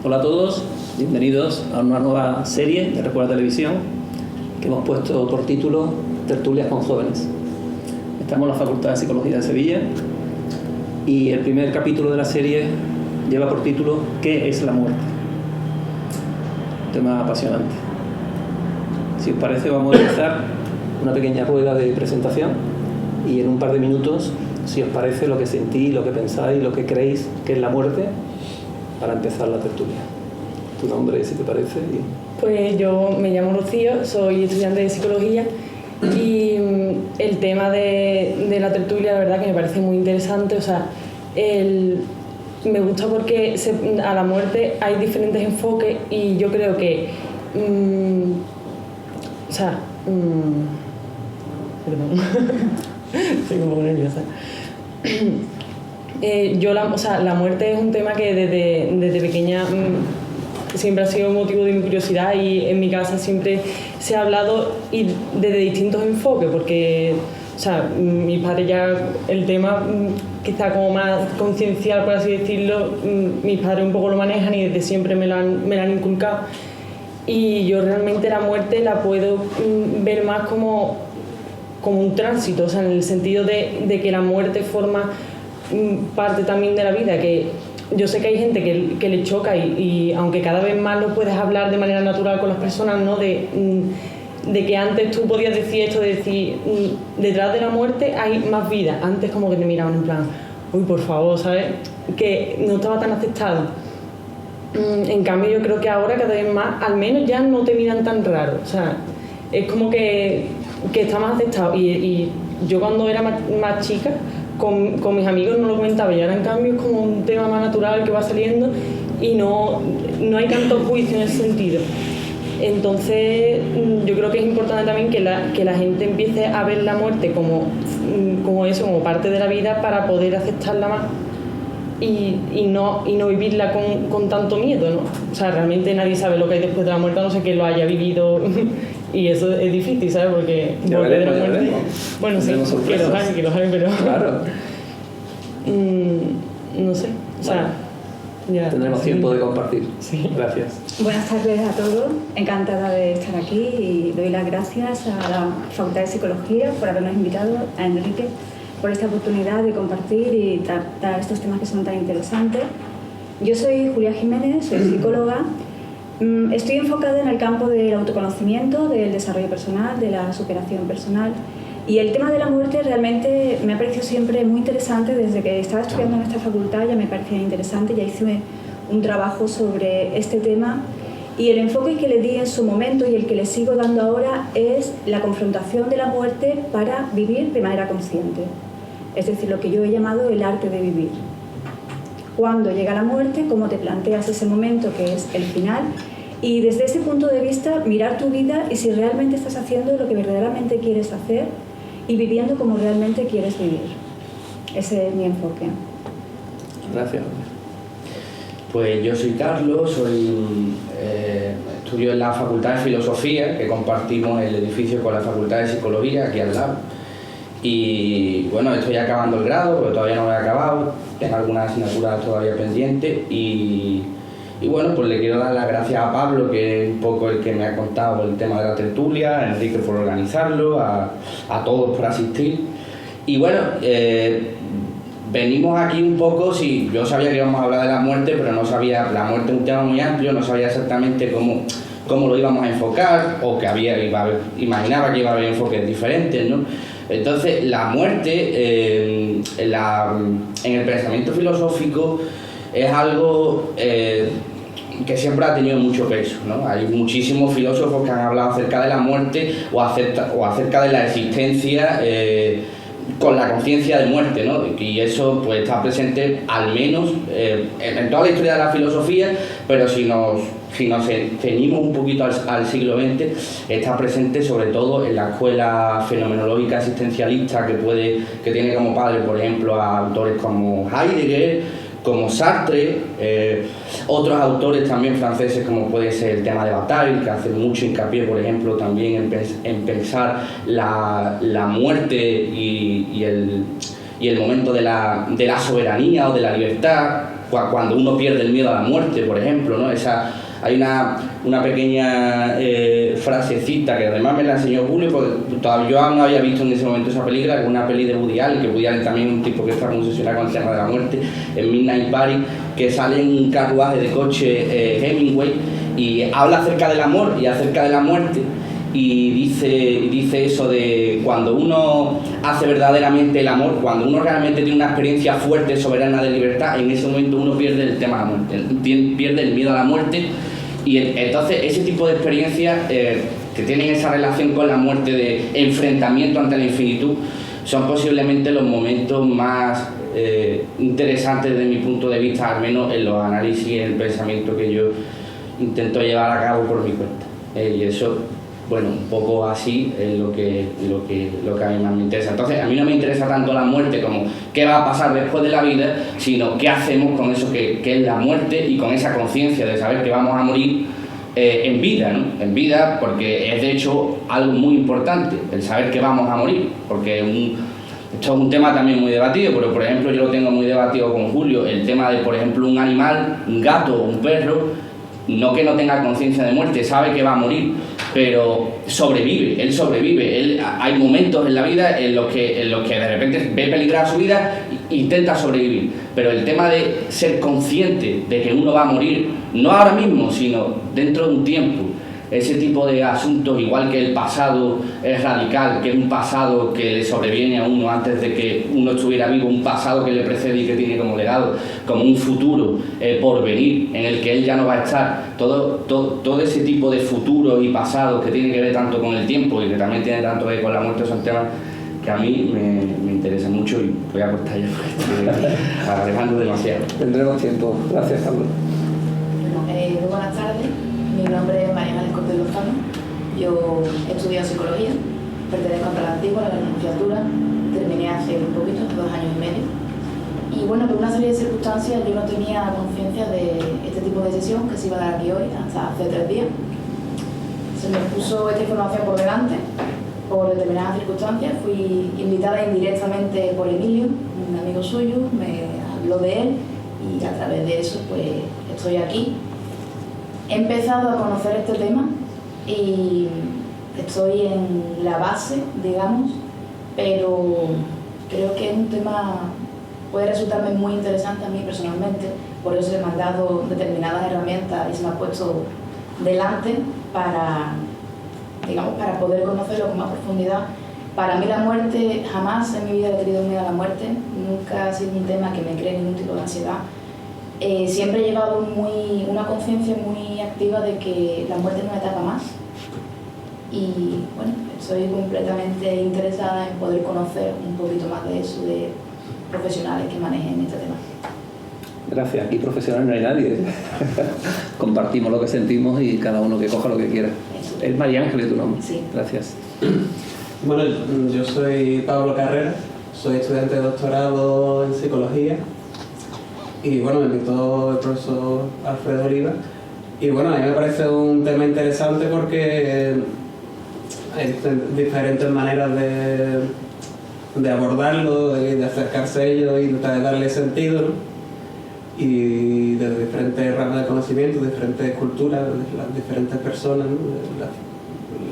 Hola a todos, bienvenidos a una nueva serie de Recuerda Televisión que hemos puesto por título Tertulias con jóvenes. Estamos en la Facultad de Psicología de Sevilla y el primer capítulo de la serie lleva por título ¿Qué es la muerte? Un tema apasionante. Si os parece, vamos a empezar una pequeña rueda de presentación y en un par de minutos, si os parece, lo que sentís, lo que pensáis, lo que creéis que es la muerte, para empezar la tertulia. Tu nombre, si te parece. Pues yo me llamo Rocío, soy estudiante de psicología y el tema de la tertulia, la verdad que me parece muy interesante. O sea, me gusta porque a la muerte hay diferentes enfoques y yo creo que perdón, estoy un poco nerviosa. La muerte es un tema que desde pequeña siempre ha sido motivo de mi curiosidad y en mi casa siempre se ha hablado y desde distintos enfoques, porque mis padres ya el tema quizá como más conciencial, por así decirlo, mis padres un poco lo manejan y desde siempre me lo han inculcado, y yo realmente la muerte la puedo ver más como un tránsito, o sea, en el sentido de que la muerte forma parte también de la vida, que yo sé que hay gente que le choca y aunque cada vez más lo puedes hablar de manera natural con las personas, ¿no? De que antes tú podías decir esto, de decir detrás de la muerte hay más vida. Antes como que te miraban en plan, uy, por favor, ¿sabes? Que no estaba tan aceptado. En cambio yo creo que ahora cada vez más, al menos ya no te miran tan raro, o sea, es como que está más aceptado y yo cuando era más chica con mis amigos no lo comentaba, y ahora en cambio es como un tema más natural que va saliendo y no hay tanto juicio en ese sentido. Entonces yo creo que es importante también que la gente empiece a ver la muerte como eso, como parte de la vida, para poder aceptarla más y no vivirla con tanto miedo, ¿no? O sea, realmente nadie sabe lo que hay después de la muerte, a no ser que lo haya vivido. Y eso es difícil, ¿sabes? Porque volver de la muerte... Bueno, sí, que los hay, pero... Claro. No sé, o sea... Ya, tendremos tiempo de compartir. Sí. Gracias. Buenas tardes a todos, encantada de estar aquí y doy las gracias a la Facultad de Psicología por habernos invitado, a Enrique, por esta oportunidad de compartir y tratar estos temas que son tan interesantes. Yo soy Julia Jiménez, soy psicóloga. Estoy enfocada en el campo del autoconocimiento, del desarrollo personal, de la superación personal, y el tema de la muerte realmente me ha parecido siempre muy interesante. Desde que estaba estudiando en esta facultad ya me parecía interesante, ya hice un trabajo sobre este tema, y el enfoque que le di en su momento y el que le sigo dando ahora es la confrontación de la muerte para vivir de manera consciente, es decir, lo que yo he llamado el arte de vivir. Cuando llega la muerte, cómo te planteas ese momento que es el final, y desde ese punto de vista mirar tu vida y si realmente estás haciendo lo que verdaderamente quieres hacer y viviendo como realmente quieres vivir. Ese es mi enfoque. Gracias. Pues yo soy Carlos, estudio en la Facultad de Filosofía, que compartimos el edificio con la Facultad de Psicología, aquí al lado. Y bueno, estoy acabando el grado, porque todavía no lo he acabado, tengo algunas asignaturas todavía pendientes y bueno, pues le quiero dar las gracias a Pablo, que es un poco el que me ha contado el tema de la tertulia, a Enrique por organizarlo, a todos por asistir. Y bueno, venimos aquí un poco, sí, yo sabía que íbamos a hablar de la muerte, pero no sabía, la muerte es un tema muy amplio, no sabía exactamente cómo lo íbamos a enfocar, o que imaginaba que iba a haber enfoques diferentes, ¿no? Entonces, la muerte en el pensamiento filosófico es algo que siempre ha tenido mucho peso, ¿no? Hay muchísimos filósofos que han hablado acerca de la muerte o acerca de la existencia con la conciencia de muerte, ¿no? Y eso pues está presente al menos en toda la historia de la filosofía, pero si nos ceñimos un poquito al siglo XX, está presente sobre todo en la escuela fenomenológica existencialista que tiene como padre, por ejemplo, a autores como Heidegger, como Sartre, otros autores también franceses como puede ser el tema de Bataille, que hace mucho hincapié, por ejemplo, también en pensar la muerte y el momento de la soberanía o de la libertad. cuando uno pierde el miedo a la muerte, por ejemplo, ¿no? Hay una pequeña frasecita que además me la enseñó Julio, porque todavía yo no había visto en ese momento esa película, que es una peli de Woody Allen, que Woody Allen también es un tipo que está muy obsesionado con el tema de la muerte, en Midnight Party, que sale en un carruaje de coche Hemingway y habla acerca del amor y acerca de la muerte. Y dice eso de cuando uno hace verdaderamente el amor, cuando uno realmente tiene una experiencia fuerte, soberana de libertad, en ese momento uno pierde el tema de la muerte, pierde el miedo a la muerte. Y entonces ese tipo de experiencias que tienen esa relación con la muerte, de enfrentamiento ante la infinitud, son posiblemente los momentos más interesantes desde mi punto de vista, al menos en los análisis y en el pensamiento que yo intento llevar a cabo por mi cuenta. Y eso, bueno, un poco así es lo que a mí más me interesa. Entonces, a mí no me interesa tanto la muerte como qué va a pasar después de la vida, sino qué hacemos con eso que es la muerte, y con esa conciencia de saber que vamos a morir en vida, ¿no? En vida, porque es de hecho algo muy importante, el saber que vamos a morir, porque esto es un tema también muy debatido, pero por ejemplo yo lo tengo muy debatido con Julio, el tema de, por ejemplo, un animal, un gato o un perro, no que no tenga conciencia de muerte, sabe que va a morir, pero sobrevive, él sobrevive. Hay momentos en la vida en los que de repente ve peligrar su vida e intenta sobrevivir, pero el tema de ser consciente de que uno va a morir, no ahora mismo, sino dentro de un tiempo, ese tipo de asuntos, igual que el pasado es radical, que es un pasado que le sobreviene a uno antes de que uno estuviera vivo, un pasado que le precede y que tiene como legado, como un futuro por venir, en el que él ya no va a estar. Todo ese tipo de futuros y pasados que tiene que ver tanto con el tiempo y que también tiene tanto que ver con la muerte, son temas que a mí me interesan mucho, y voy a cortar ya porque estoy alejando demasiado. Tendremos tiempo. Gracias, Carlos. Muy buenas tardes. Mi nombre es María Ángeles Cortés Lozano. Yo he estudiado psicología, pertenezco a la antigua, a la licenciatura, terminé hace un poquito, hace 2 años y medio. Y bueno, por una serie de circunstancias yo no tenía conciencia de este tipo de sesión que se iba a dar aquí hoy, hasta hace 3 días. Se me puso esta información por delante, por determinadas circunstancias. Fui invitada indirectamente por Emilio, un amigo suyo, me habló de él y a través de eso pues estoy aquí. He empezado a conocer este tema y estoy en la base, digamos, pero creo que es un tema, puede resultarme muy interesante a mí personalmente, por eso le he mandado determinadas herramientas y se me ha puesto delante para, digamos, para poder conocerlo con más profundidad. Para mí la muerte, jamás en mi vida he tenido miedo a la muerte, nunca ha sido un tema que me cree ningún tipo de ansiedad. Siempre he llevado una conciencia muy activa de que la muerte es una etapa más, y bueno, estoy completamente interesada en poder conocer un poquito más de eso, de profesionales que manejen este tema. Gracias. Aquí profesional no hay nadie. Compartimos lo que sentimos y cada uno que coja lo que quiera. Es María Ángeles tu nombre. Sí. Gracias. Bueno, yo soy Pablo Carrera, soy estudiante de doctorado en psicología. Y bueno, me invitó el profesor Alfredo Oliva. Y bueno, a mí me parece un tema interesante porque hay diferentes maneras de abordarlo, de acercarse a ello y de darle sentido, ¿no? Y de diferentes ramas de conocimiento, diferentes culturas, de las diferentes personas, ¿no?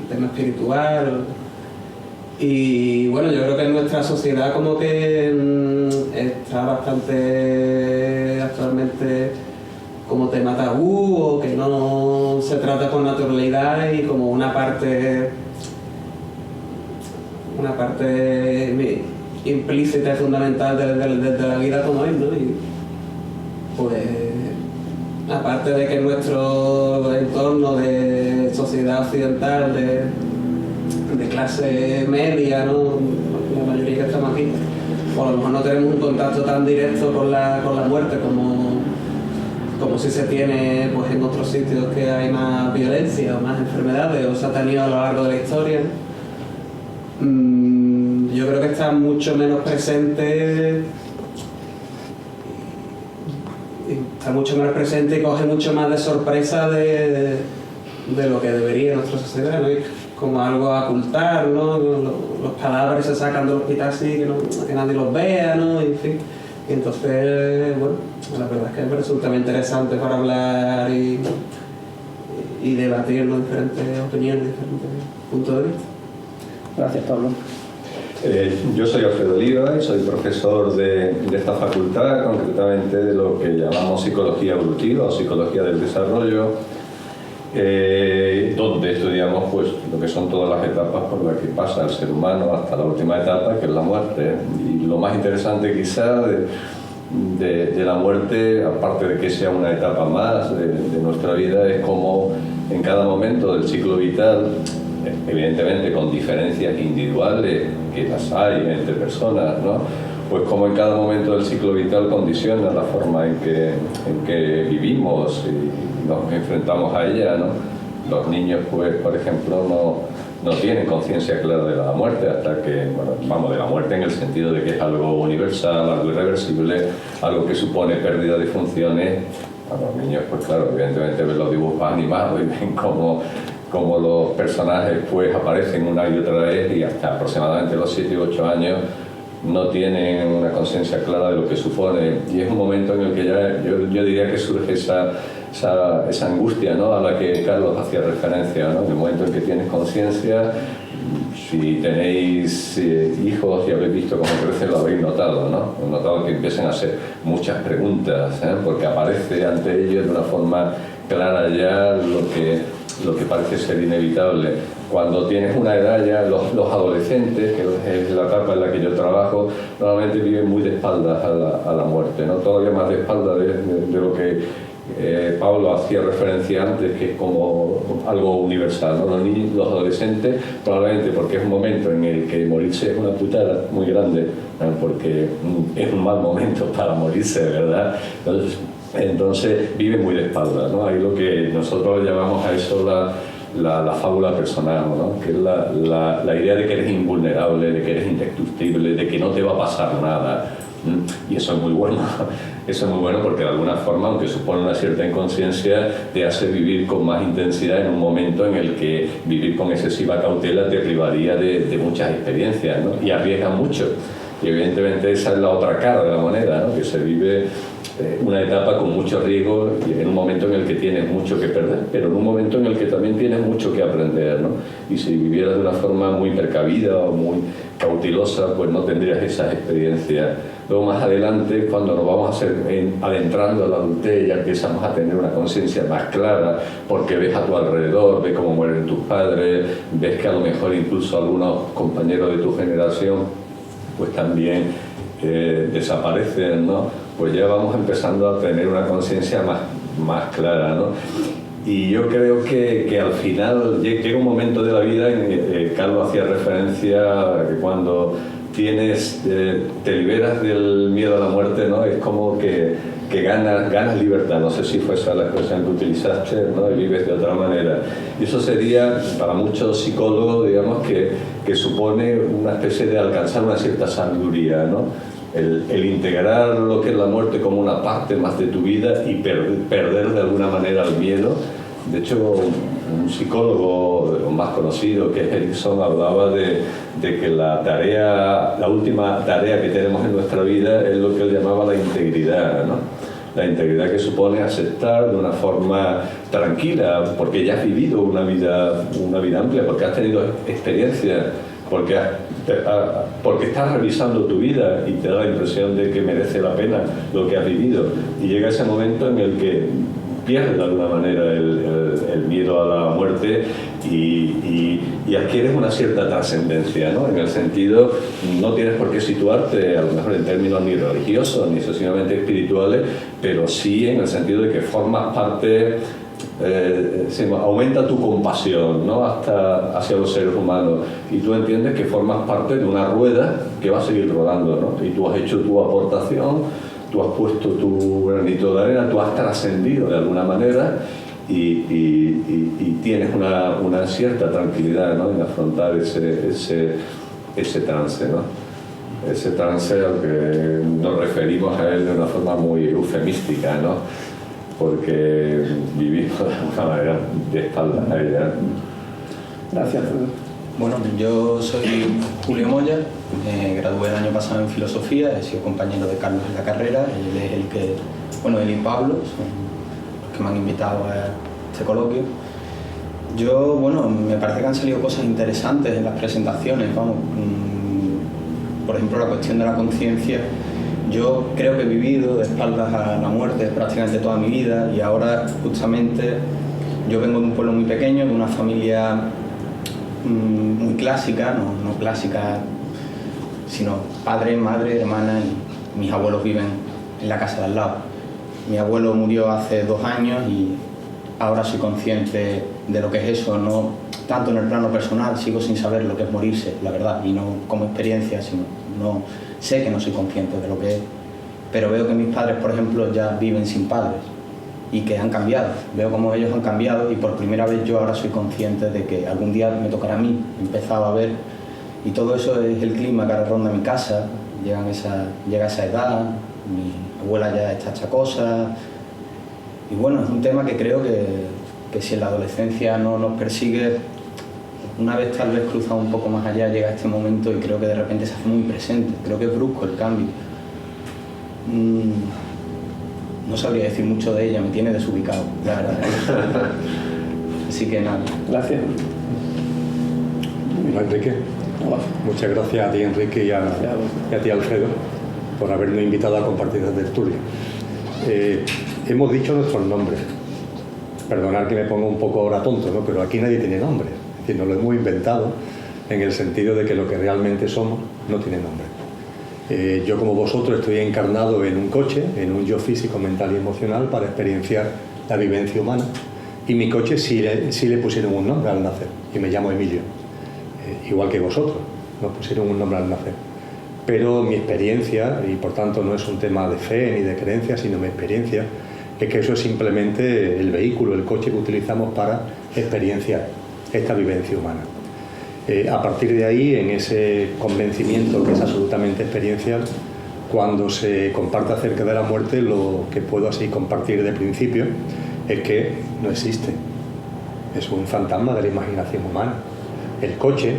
El tema espiritual. Y bueno, yo creo que en nuestra sociedad como que está bastante actualmente como tema tabú, o que no se trata con naturalidad y como una parte implícita y fundamental de la vida como es, ¿no? Y pues aparte de que en nuestro entorno de sociedad occidental, de clase media, ¿no? La mayoría que estamos aquí, o a lo mejor no tenemos un contacto tan directo con la muerte como si se tiene pues en otros sitios que hay más violencia o más enfermedades, o se ha tenido a lo largo de la historia. Yo creo que está mucho menos presente y coge mucho más de sorpresa de lo que debería en nuestra sociedad, ¿no? Como algo a ocultar, ¿no? Los cadáveres se sacan del hospital así, que nadie los vea, ¿no? En fin. Y entonces, bueno, la verdad es que me resulta muy interesante para hablar y debatir las diferentes opiniones, diferentes puntos de vista. Gracias, Pablo. Yo soy Alfredo Oliva y soy profesor de esta facultad, concretamente de lo que llamamos psicología evolutiva o psicología del desarrollo, donde estudiamos pues, lo que son todas las etapas por las que pasa el ser humano hasta la última etapa, que es la muerte. Y lo más interesante quizá de la muerte, aparte de que sea una etapa más de nuestra vida, es cómo en cada momento del ciclo vital, evidentemente con diferencias individuales, que las hay entre personas, ¿no? Pues como en cada momento del ciclo vital condiciona la forma en que vivimos y nos enfrentamos a ella, ¿no? Los niños, pues, por ejemplo, no tienen conciencia clara de la muerte hasta que, bueno, vamos, de la muerte en el sentido de que es algo universal, algo irreversible, algo que supone pérdida de funciones. A los niños, pues claro, evidentemente ven los dibujos animados y ven cómo los personajes pues aparecen una y otra vez y hasta aproximadamente los 7 u 8 años no tienen una conciencia clara de lo que supone, y es un momento en el que ya yo diría que surge esa angustia, ¿no?, a la que Carlos hacía referencia, ¿no? En el momento en que tienes conciencia, si tenéis hijos y habéis visto cómo crecen, lo habéis notado, ¿no? He notado que empiezan a hacer muchas preguntas, porque aparece ante ellos de una forma clara ya lo que parece ser inevitable. Cuando tienes una edad ya, los adolescentes, que es la etapa en la que yo trabajo, normalmente viven muy de espaldas a la muerte, ¿no? Todavía más de espaldas de lo que Pablo hacía referencia antes, que es como algo universal, ¿no? Los adolescentes, probablemente porque es un momento en el que morirse es una putada muy grande, ¿no? Porque es un mal momento para morirse, ¿verdad? Entonces vive muy de espaldas, ¿no? Ahí lo que nosotros llamamos a eso la fábula personal, ¿no? Que es la idea de que eres invulnerable, de que eres indestructible, de que no te va a pasar nada. Y eso es muy bueno. Eso es muy bueno porque de alguna forma, aunque supone una cierta inconsciencia, te hace vivir con más intensidad en un momento en el que vivir con excesiva cautela te privaría de muchas experiencias, ¿no? Y arriesga mucho. Y evidentemente esa es la otra cara de la moneda, ¿no? Que se vive una etapa con mucho riesgo y en un momento en el que tienes mucho que perder, pero en un momento en el que también tienes mucho que aprender, ¿no? Y si vivieras de una forma muy precavida o muy cautelosa, pues no tendrías esas experiencias. Luego más adelante, cuando nos vamos adentrando a la adultez, ya empezamos a tener una conciencia más clara, porque ves a tu alrededor, ves cómo mueren tus padres, ves que a lo mejor incluso algunos compañeros de tu generación pues también desaparecen, ¿no? Pues ya vamos empezando a tener una conciencia más clara, ¿no? Y yo creo que al final llega un momento de la vida en que Carlos hacía referencia a que cuando te liberas del miedo a la muerte, ¿no? Es como que ganas libertad, no sé si fue esa la expresión que utilizaste, ¿no? Y vives de otra manera. Y eso sería, para muchos psicólogos, digamos, que supone una especie de alcanzar una cierta sabiduría, ¿no? El integrar lo que es la muerte como una parte más de tu vida y perder de alguna manera el miedo. De hecho, un psicólogo más conocido, que es Erickson, hablaba de que la última tarea que tenemos en nuestra vida es lo que él llamaba la integridad, ¿no? La integridad que supone aceptar de una forma tranquila, porque ya has vivido una vida amplia, porque has tenido experiencias, porque estás revisando tu vida y te da la impresión de que merece la pena lo que has vivido. Y llega ese momento en el que pierdes de alguna manera el miedo a la muerte y adquieres una cierta trascendencia, ¿no? En el sentido, no tienes por qué situarte a lo mejor en términos ni religiosos ni excesivamente espirituales, pero sí en el sentido de que formas parte, aumenta tu compasión, ¿no? hacia los seres humanos, y tú entiendes que formas parte de una rueda que va a seguir rodando, ¿no? Y tú has hecho tu aportación, tú has puesto tu granito de arena, tú has trascendido de alguna manera y tienes una cierta tranquilidad, ¿no? En afrontar ese trance, ¿no? Ese trance al que nos referimos a él de una forma muy eufemística, ¿no? Porque vivimos de alguna manera de espaldas a ella. Gracias, Pedro. Bueno, yo soy Julio Moya, me gradué el año pasado en Filosofía, he sido compañero de Carlos en la carrera, él es el que, bueno, él y Pablo son los que me han invitado a este coloquio. Yo, bueno, me parece que han salido cosas interesantes en las presentaciones, vamos. Por ejemplo, la cuestión de la conciencia. Yo creo que he vivido de espaldas a la muerte prácticamente toda mi vida y ahora justamente yo vengo de un pueblo muy pequeño, de una familia muy clásica, no clásica, sino padre, madre, hermana, y mis abuelos viven en la casa de al lado. Mi abuelo murió hace 2 años y ahora soy consciente de lo que es eso, no tanto en el plano personal, sigo sin saber lo que es morirse, la verdad, y no como experiencia, sino no sé que no soy consciente de lo que es, pero veo que mis padres, por ejemplo, ya viven sin padres y que han cambiado, veo cómo ellos han cambiado y por primera vez yo ahora soy consciente de que algún día me tocará a mí, he empezado a ver, y todo eso es el clima que ahora ronda mi casa, llega esa edad, mi abuela ya está hecha cosa, y bueno, es un tema que creo que si en la adolescencia no nos persigue, una vez tal vez cruzado un poco más allá, llega este momento y creo que de repente se hace muy presente, creo que es brusco el cambio. No sabría decir mucho de ella, me tiene desubicado, la verdad. Así que nada. Gracias. Enrique, muchas gracias a ti, Enrique, y a ti, Alfredo, por habernos invitado a compartir esta tertulia. Hemos dicho nuestros nombres. Perdonad que me ponga un poco ahora tonto, ¿no? Pero aquí nadie tiene nombre. Es decir, nos lo hemos inventado en el sentido de que lo que realmente somos no tiene nombre. Yo, como vosotros, estoy encarnado en un coche, en un yo físico, mental y emocional para experienciar la vivencia humana. Y mi coche sí le pusieron un nombre al nacer, y me llamo Emilio. Igual que vosotros, nos pusieron un nombre al nacer. Pero mi experiencia, y por tanto no es un tema de fe ni de creencia, sino mi experiencia, es que eso es simplemente el vehículo, el coche que utilizamos para experienciar esta vivencia humana. A partir de ahí, en ese convencimiento que es absolutamente experiencial, cuando se comparte acerca de la muerte, lo que puedo así compartir de principio es que no existe. Es un fantasma de la imaginación humana. El coche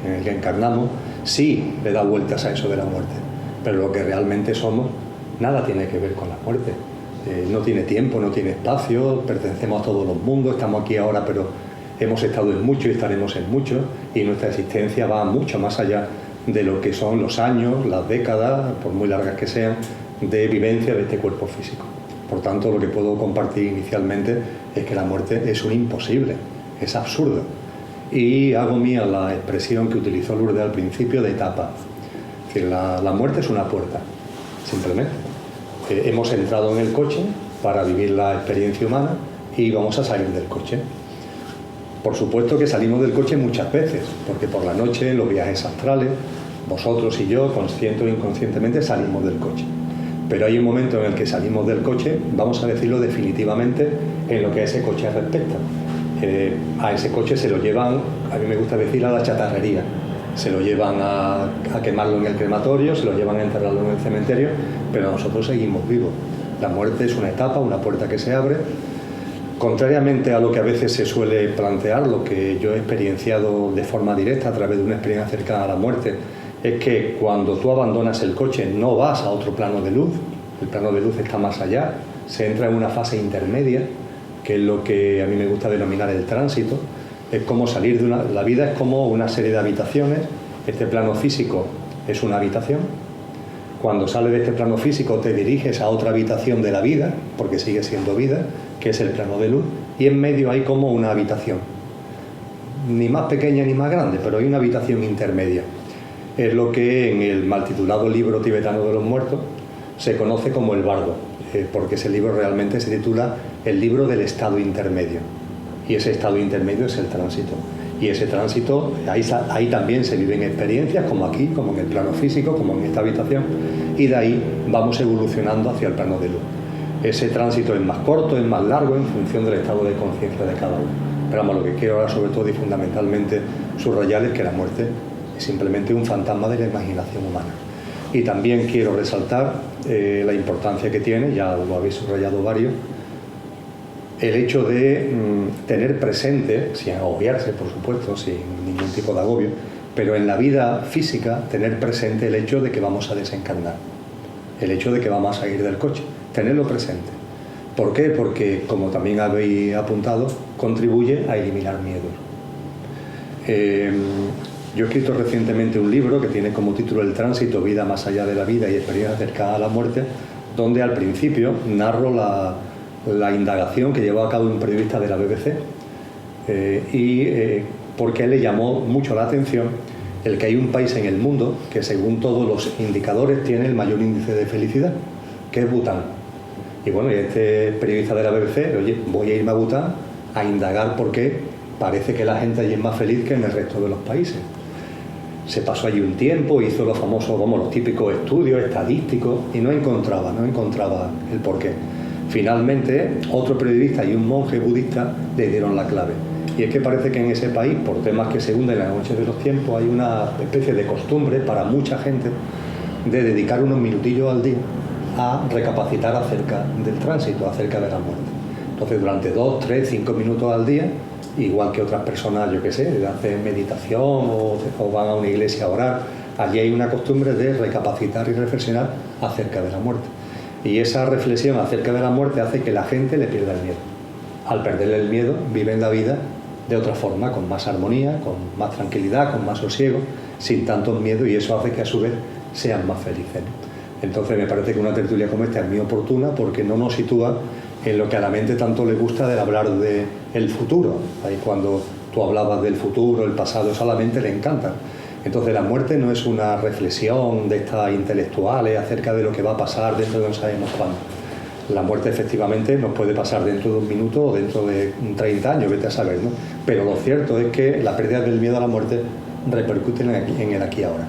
en el que encarnamos, sí le da vueltas a eso de la muerte, pero lo que realmente somos nada tiene que ver con la muerte. No tiene tiempo, no tiene espacio, pertenecemos a todos los mundos, estamos aquí ahora, pero hemos estado en mucho y estaremos en mucho, y nuestra existencia va mucho más allá de lo que son los años, las décadas, por muy largas que sean, de vivencia de este cuerpo físico. Por tanto, lo que puedo compartir inicialmente es que la muerte es un imposible, es absurdo. Y hago mía la expresión que utilizó Lourdes al principio de etapa. Es decir, la muerte es una puerta, simplemente. Hemos entrado en el coche para vivir la experiencia humana y vamos a salir del coche. Por supuesto que salimos del coche muchas veces, porque por la noche, en los viajes astrales, vosotros y yo, consciente o inconscientemente, salimos del coche. Pero hay un momento en el que salimos del coche, vamos a decirlo definitivamente, en lo que a ese coche respecta. A ese coche se lo llevan, a mí me gusta decir, a la chatarrería. Se lo llevan a quemarlo en el crematorio, se lo llevan a enterrarlo en el cementerio, pero nosotros seguimos vivos. La muerte es una etapa, una puerta que se abre. Contrariamente a lo que a veces se suele plantear, lo que yo he experienciado de forma directa a través de una experiencia cercana a la muerte, es que cuando tú abandonas el coche no vas a otro plano de luz, el plano de luz está más allá, se entra en una fase intermedia, que es lo que a mí me gusta denominar el tránsito. Es como salir de la vida es como una serie de habitaciones, este plano físico es una habitación. Cuando sales de este plano físico te diriges a otra habitación de la vida, porque sigue siendo vida, que es el plano de luz, y en medio hay como una habitación, ni más pequeña ni más grande, pero hay una habitación intermedia. Es lo que en el mal titulado libro tibetano de los muertos se conoce como el bardo, porque ese libro realmente se titula El libro del estado intermedio, y ese estado intermedio es el tránsito. Y ese tránsito, ahí también se viven experiencias, como aquí, como en el plano físico, como en esta habitación, y de ahí vamos evolucionando hacia el plano de luz. Ese tránsito es más corto, es más largo, en función del estado de conciencia de cada uno. Pero vamos, lo que quiero ahora sobre todo y fundamentalmente subrayar es que la muerte es simplemente un fantasma de la imaginación humana. Y también quiero resaltar la importancia que tiene, ya lo habéis subrayado varios, el hecho de tener presente, sin agobiarse por supuesto, sin ningún tipo de agobio, pero en la vida física tener presente el hecho de que vamos a desencarnar, el hecho de que vamos a salir del coche, tenerlo presente. ¿Por qué? Porque, como también habéis apuntado, contribuye a eliminar miedos. Yo he escrito recientemente un libro que tiene como título El tránsito, vida más allá de la vida y experiencia cercana a la muerte, donde al principio narro la indagación que llevó a cabo un periodista de la BBC porque le llamó mucho la atención el que hay un país en el mundo que, según todos los indicadores, tiene el mayor índice de felicidad, que es Bután. Y bueno, este periodista de la BBC, oye, voy a irme a Bután a indagar por qué parece que la gente allí es más feliz que en el resto de los países. Se pasó allí un tiempo, hizo los famosos, como los típicos estudios estadísticos y no encontraba el porqué. Finalmente, otro periodista y un monje budista le dieron la clave. Y es que parece que en ese país, por temas que se hunden en la noche de los tiempos, hay una especie de costumbre para mucha gente de dedicar unos minutillos al día a recapacitar acerca del tránsito, acerca de la muerte. Entonces, durante 2, 3, 5 minutos al día, igual que otras personas, yo qué sé, hacen meditación o van a una iglesia a orar, allí hay una costumbre de recapacitar y reflexionar acerca de la muerte. Y esa reflexión acerca de la muerte hace que la gente le pierda el miedo. Al perderle el miedo, viven la vida de otra forma, con más armonía, con más tranquilidad, con más sosiego, sin tanto miedo, y eso hace que a su vez sean más felices. Entonces me parece que una tertulia como esta es muy oportuna porque no nos sitúa en lo que a la mente tanto le gusta del hablar del futuro. Ahí cuando tú hablabas del futuro, el pasado, eso a la mente le encanta. Entonces la muerte no es una reflexión de estas intelectuales acerca de lo que va a pasar dentro de no sabemos cuándo. La muerte efectivamente nos puede pasar dentro de un minuto o dentro de 30 años, vete a saber, ¿no? Pero lo cierto es que la pérdida del miedo a la muerte repercute en el aquí y ahora.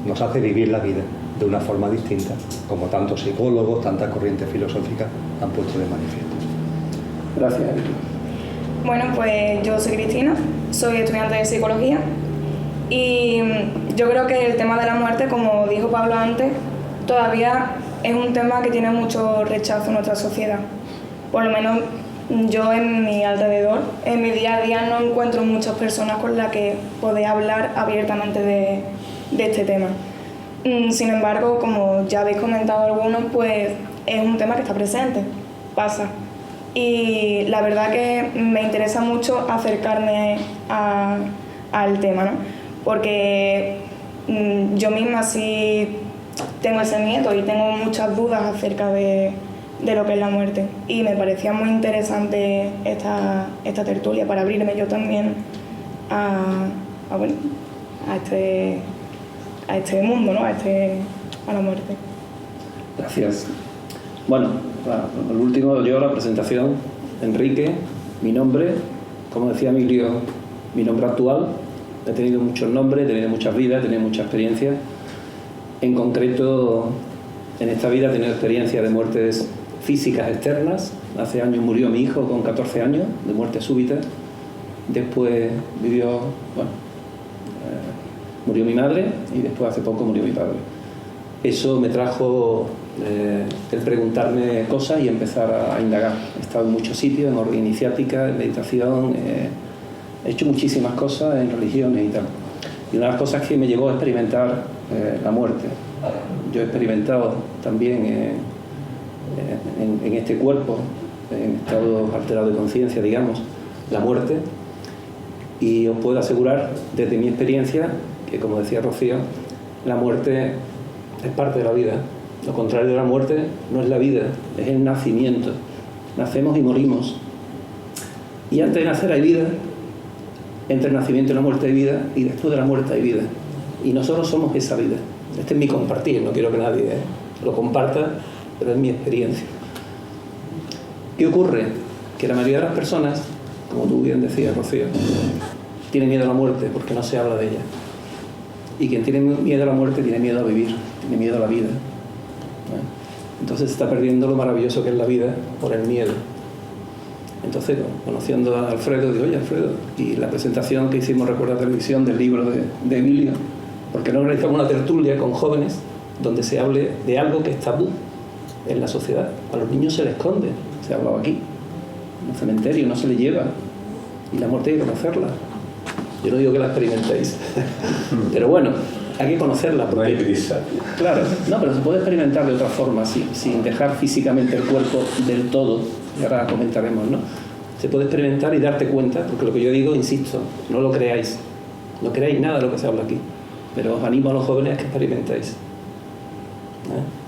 Nos hace vivir la vida de una forma distinta, como tantos psicólogos, tantas corrientes filosóficas han puesto de manifiesto. Gracias, Erika. Bueno, pues yo soy Cristina, soy estudiante de psicología y yo creo que el tema de la muerte, como dijo Pablo antes, todavía es un tema que tiene mucho rechazo en nuestra sociedad. Por lo menos yo en mi alrededor, en mi día a día, no encuentro muchas personas con las que poder hablar abiertamente de este tema. Sin embargo, como ya habéis comentado algunos, pues es un tema que está presente, pasa. Y la verdad que me interesa mucho acercarme al tema, ¿no? Porque yo misma sí tengo ese miedo y tengo muchas dudas acerca de lo que es la muerte. Y me parecía muy interesante esta tertulia para abrirme yo también a este mundo, ¿no? a la muerte. Gracias. Bueno, el último, la presentación. Enrique, mi nombre, como decía Emilio, mi nombre actual. He tenido muchos nombres, he tenido muchas vidas, he tenido mucha experiencia. En concreto, en esta vida he tenido experiencia de muertes físicas externas. Hace años murió mi hijo con 14 años, de muerte súbita. Después murió mi madre y después hace poco murió mi padre. Eso me trajo el preguntarme cosas y empezar a indagar. He estado en muchos sitios, en orden iniciática, en meditación, he hecho muchísimas cosas en religiones y tal. Y una de las cosas que me llevó a experimentar la muerte. Yo he experimentado también en este cuerpo, en estado alterado de conciencia, digamos, la muerte. Y os puedo asegurar, desde mi experiencia, que como decía Rocío, la muerte es parte de la vida. Lo contrario de la muerte no es la vida, es el nacimiento. Nacemos y morimos. Y antes de nacer hay vida, entre el nacimiento y la muerte hay vida, y después de la muerte hay vida. Y nosotros somos esa vida. Este es mi compartir, no quiero que nadie lo comparta, pero es mi experiencia. ¿Qué ocurre? Que la mayoría de las personas, como tú bien decías, Rocío, tiene miedo a la muerte porque no se habla de ella. Y quien tiene miedo a la muerte tiene miedo a vivir, tiene miedo a la vida. Entonces se está perdiendo lo maravilloso que es la vida por el miedo. Entonces, conociendo a Alfredo, digo, oye Alfredo, y la presentación que hicimos, recuerda, televisión del libro de Emilio, ¿por qué no organizamos una tertulia con jóvenes donde se hable de algo que es tabú en la sociedad? A los niños se les esconde, se ha hablado aquí. en el cementerio, no se le lleva. Y la muerte hay que conocerla. Yo no digo que la experimentéis, pero bueno, hay que conocerla. Porque, no hay prisa. Claro, no, pero se puede experimentar de otra forma, sin dejar físicamente el cuerpo del todo, y ahora comentaremos, ¿no? Se puede experimentar y darte cuenta, porque lo que yo digo, insisto, no lo creáis. No creáis nada de lo que se habla aquí, pero os animo a los jóvenes a que experimentéis.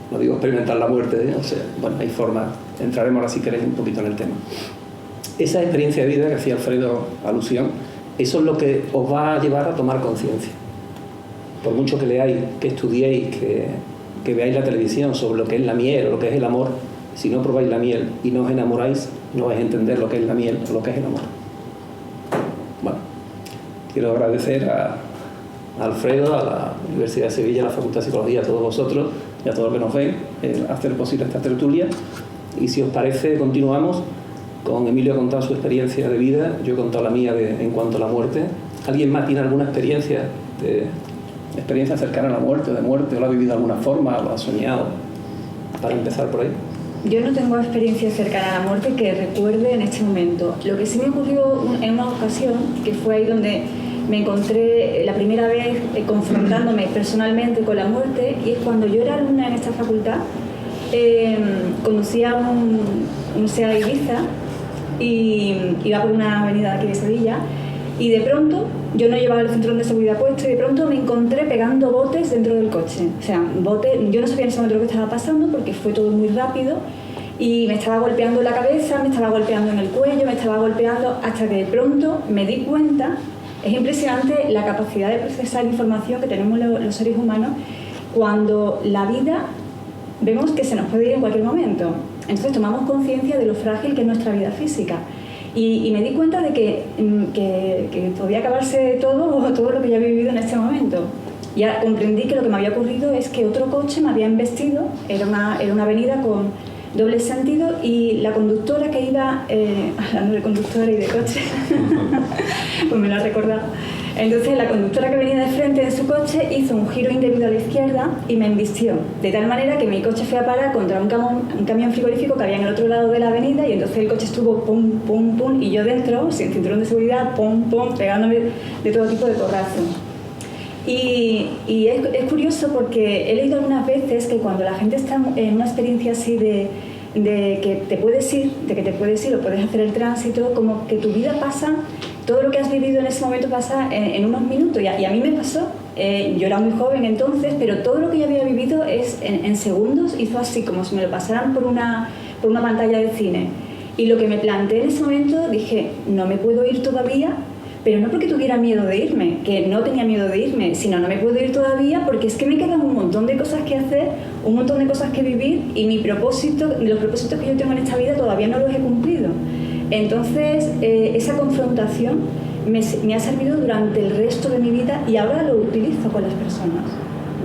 No digo experimentar la muerte, o sea, bueno, hay formas, entraremos ahora si queréis un poquito en el tema. Esa experiencia de vida que hacía Alfredo alusión, eso es lo que os va a llevar a tomar conciencia. Por mucho que leáis, que estudiéis, que veáis la televisión sobre lo que es la miel o lo que es el amor, si no probáis la miel y no os enamoráis, no vais a entender lo que es la miel o lo que es el amor. Bueno, quiero agradecer a Alfredo, a la Universidad de Sevilla, a la Facultad de Psicología, a todos vosotros y a todos los que nos ven, hacer posible esta tertulia. Y si os parece, continuamos. Con Emilio ha contado su experiencia de vida, yo he contado la mía en cuanto a la muerte. ¿Alguien más tiene alguna experiencia cercana a la muerte, de muerte, o la ha vivido de alguna forma, o lo ha soñado? Para empezar por ahí. Yo no tengo experiencia cercana a la muerte que recuerde en este momento. Lo que sí me ocurrió en una ocasión, que fue ahí donde me encontré la primera vez confrontándome personalmente con la muerte, y es cuando yo era alumna en esta facultad, conducía un SEAT Ibiza y iba por una avenida de aquí de Sevilla, y de pronto yo no llevaba el cinturón de seguridad puesto y de pronto me encontré pegando botes dentro del coche. O sea, botes, yo no sabía en ese momento lo que estaba pasando porque fue todo muy rápido y me estaba golpeando la cabeza, me estaba golpeando en el cuello, me estaba golpeando, hasta que de pronto me di cuenta. Es impresionante la capacidad de procesar información que tenemos los seres humanos cuando la vida vemos que se nos puede ir en cualquier momento. Entonces tomamos conciencia de lo frágil que es nuestra vida física. Y me di cuenta de que podía acabarse todo lo que yo había vivido en este momento. Ya comprendí que lo que me había ocurrido es que otro coche me había embestido, era una avenida con doble sentido, y la conductora que iba, hablando de conductora y de coche, pues me lo ha recordado. Entonces la conductora que venía de frente en su coche hizo un giro indebido a la izquierda y me embistió, de tal manera que mi coche fue a parar contra un camión frigorífico que había en el otro lado de la avenida, y entonces el coche estuvo pum, pum, pum, y yo dentro, sin cinturón de seguridad, pum, pum, pegándome de todo tipo de porrazos. Y es curioso porque he leído algunas veces que cuando la gente está en una experiencia así de que te puedes ir, o puedes hacer el tránsito, como que tu vida pasa, todo lo que has vivido en ese momento pasa en unos minutos, y a mí me pasó. Yo era muy joven entonces, pero todo lo que yo había vivido es en segundos, hizo así como si me lo pasaran por una pantalla de cine. Y lo que me planteé en ese momento, dije, no me puedo ir todavía, pero no porque tuviera miedo de irme, que no tenía miedo de irme, sino no me puedo ir todavía porque es que me quedan un montón de cosas que hacer, un montón de cosas que vivir, y los propósitos que yo tengo en esta vida todavía no los he cumplido. Entonces, esa confrontación me ha servido durante el resto de mi vida, y ahora lo utilizo con las personas.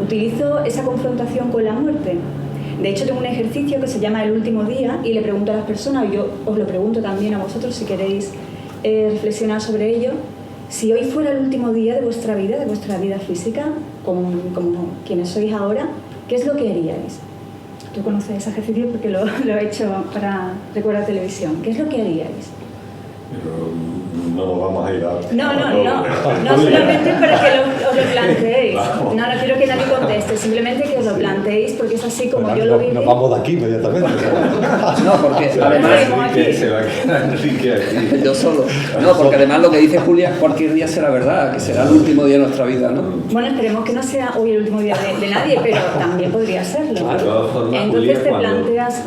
Utilizo esa confrontación con la muerte. De hecho, tengo un ejercicio que se llama El último día, y le pregunto a las personas, y yo os lo pregunto también a vosotros si queréis reflexionar sobre ello: si hoy fuera el último día de vuestra vida física, como quienes sois ahora, ¿qué es lo que haríais? Tú conoces ese ejercicio porque lo he hecho para Recuerda Televisión. ¿Qué es lo que haríais? No nos vamos a ir a... No solamente para que os lo planteéis. No quiero que nadie conteste, simplemente que os lo planteéis, porque es así como yo lo viví. Nos vamos de aquí inmediatamente. No, porque además... Se va a quedar Enrique aquí. Yo solo. No, porque además lo que dice Julia, cualquier día será verdad, que será el último día de nuestra vida, ¿no? Bueno, esperemos que no sea hoy el último día de nadie, pero también podría serlo. De todas formas, entonces Julia, te planteas...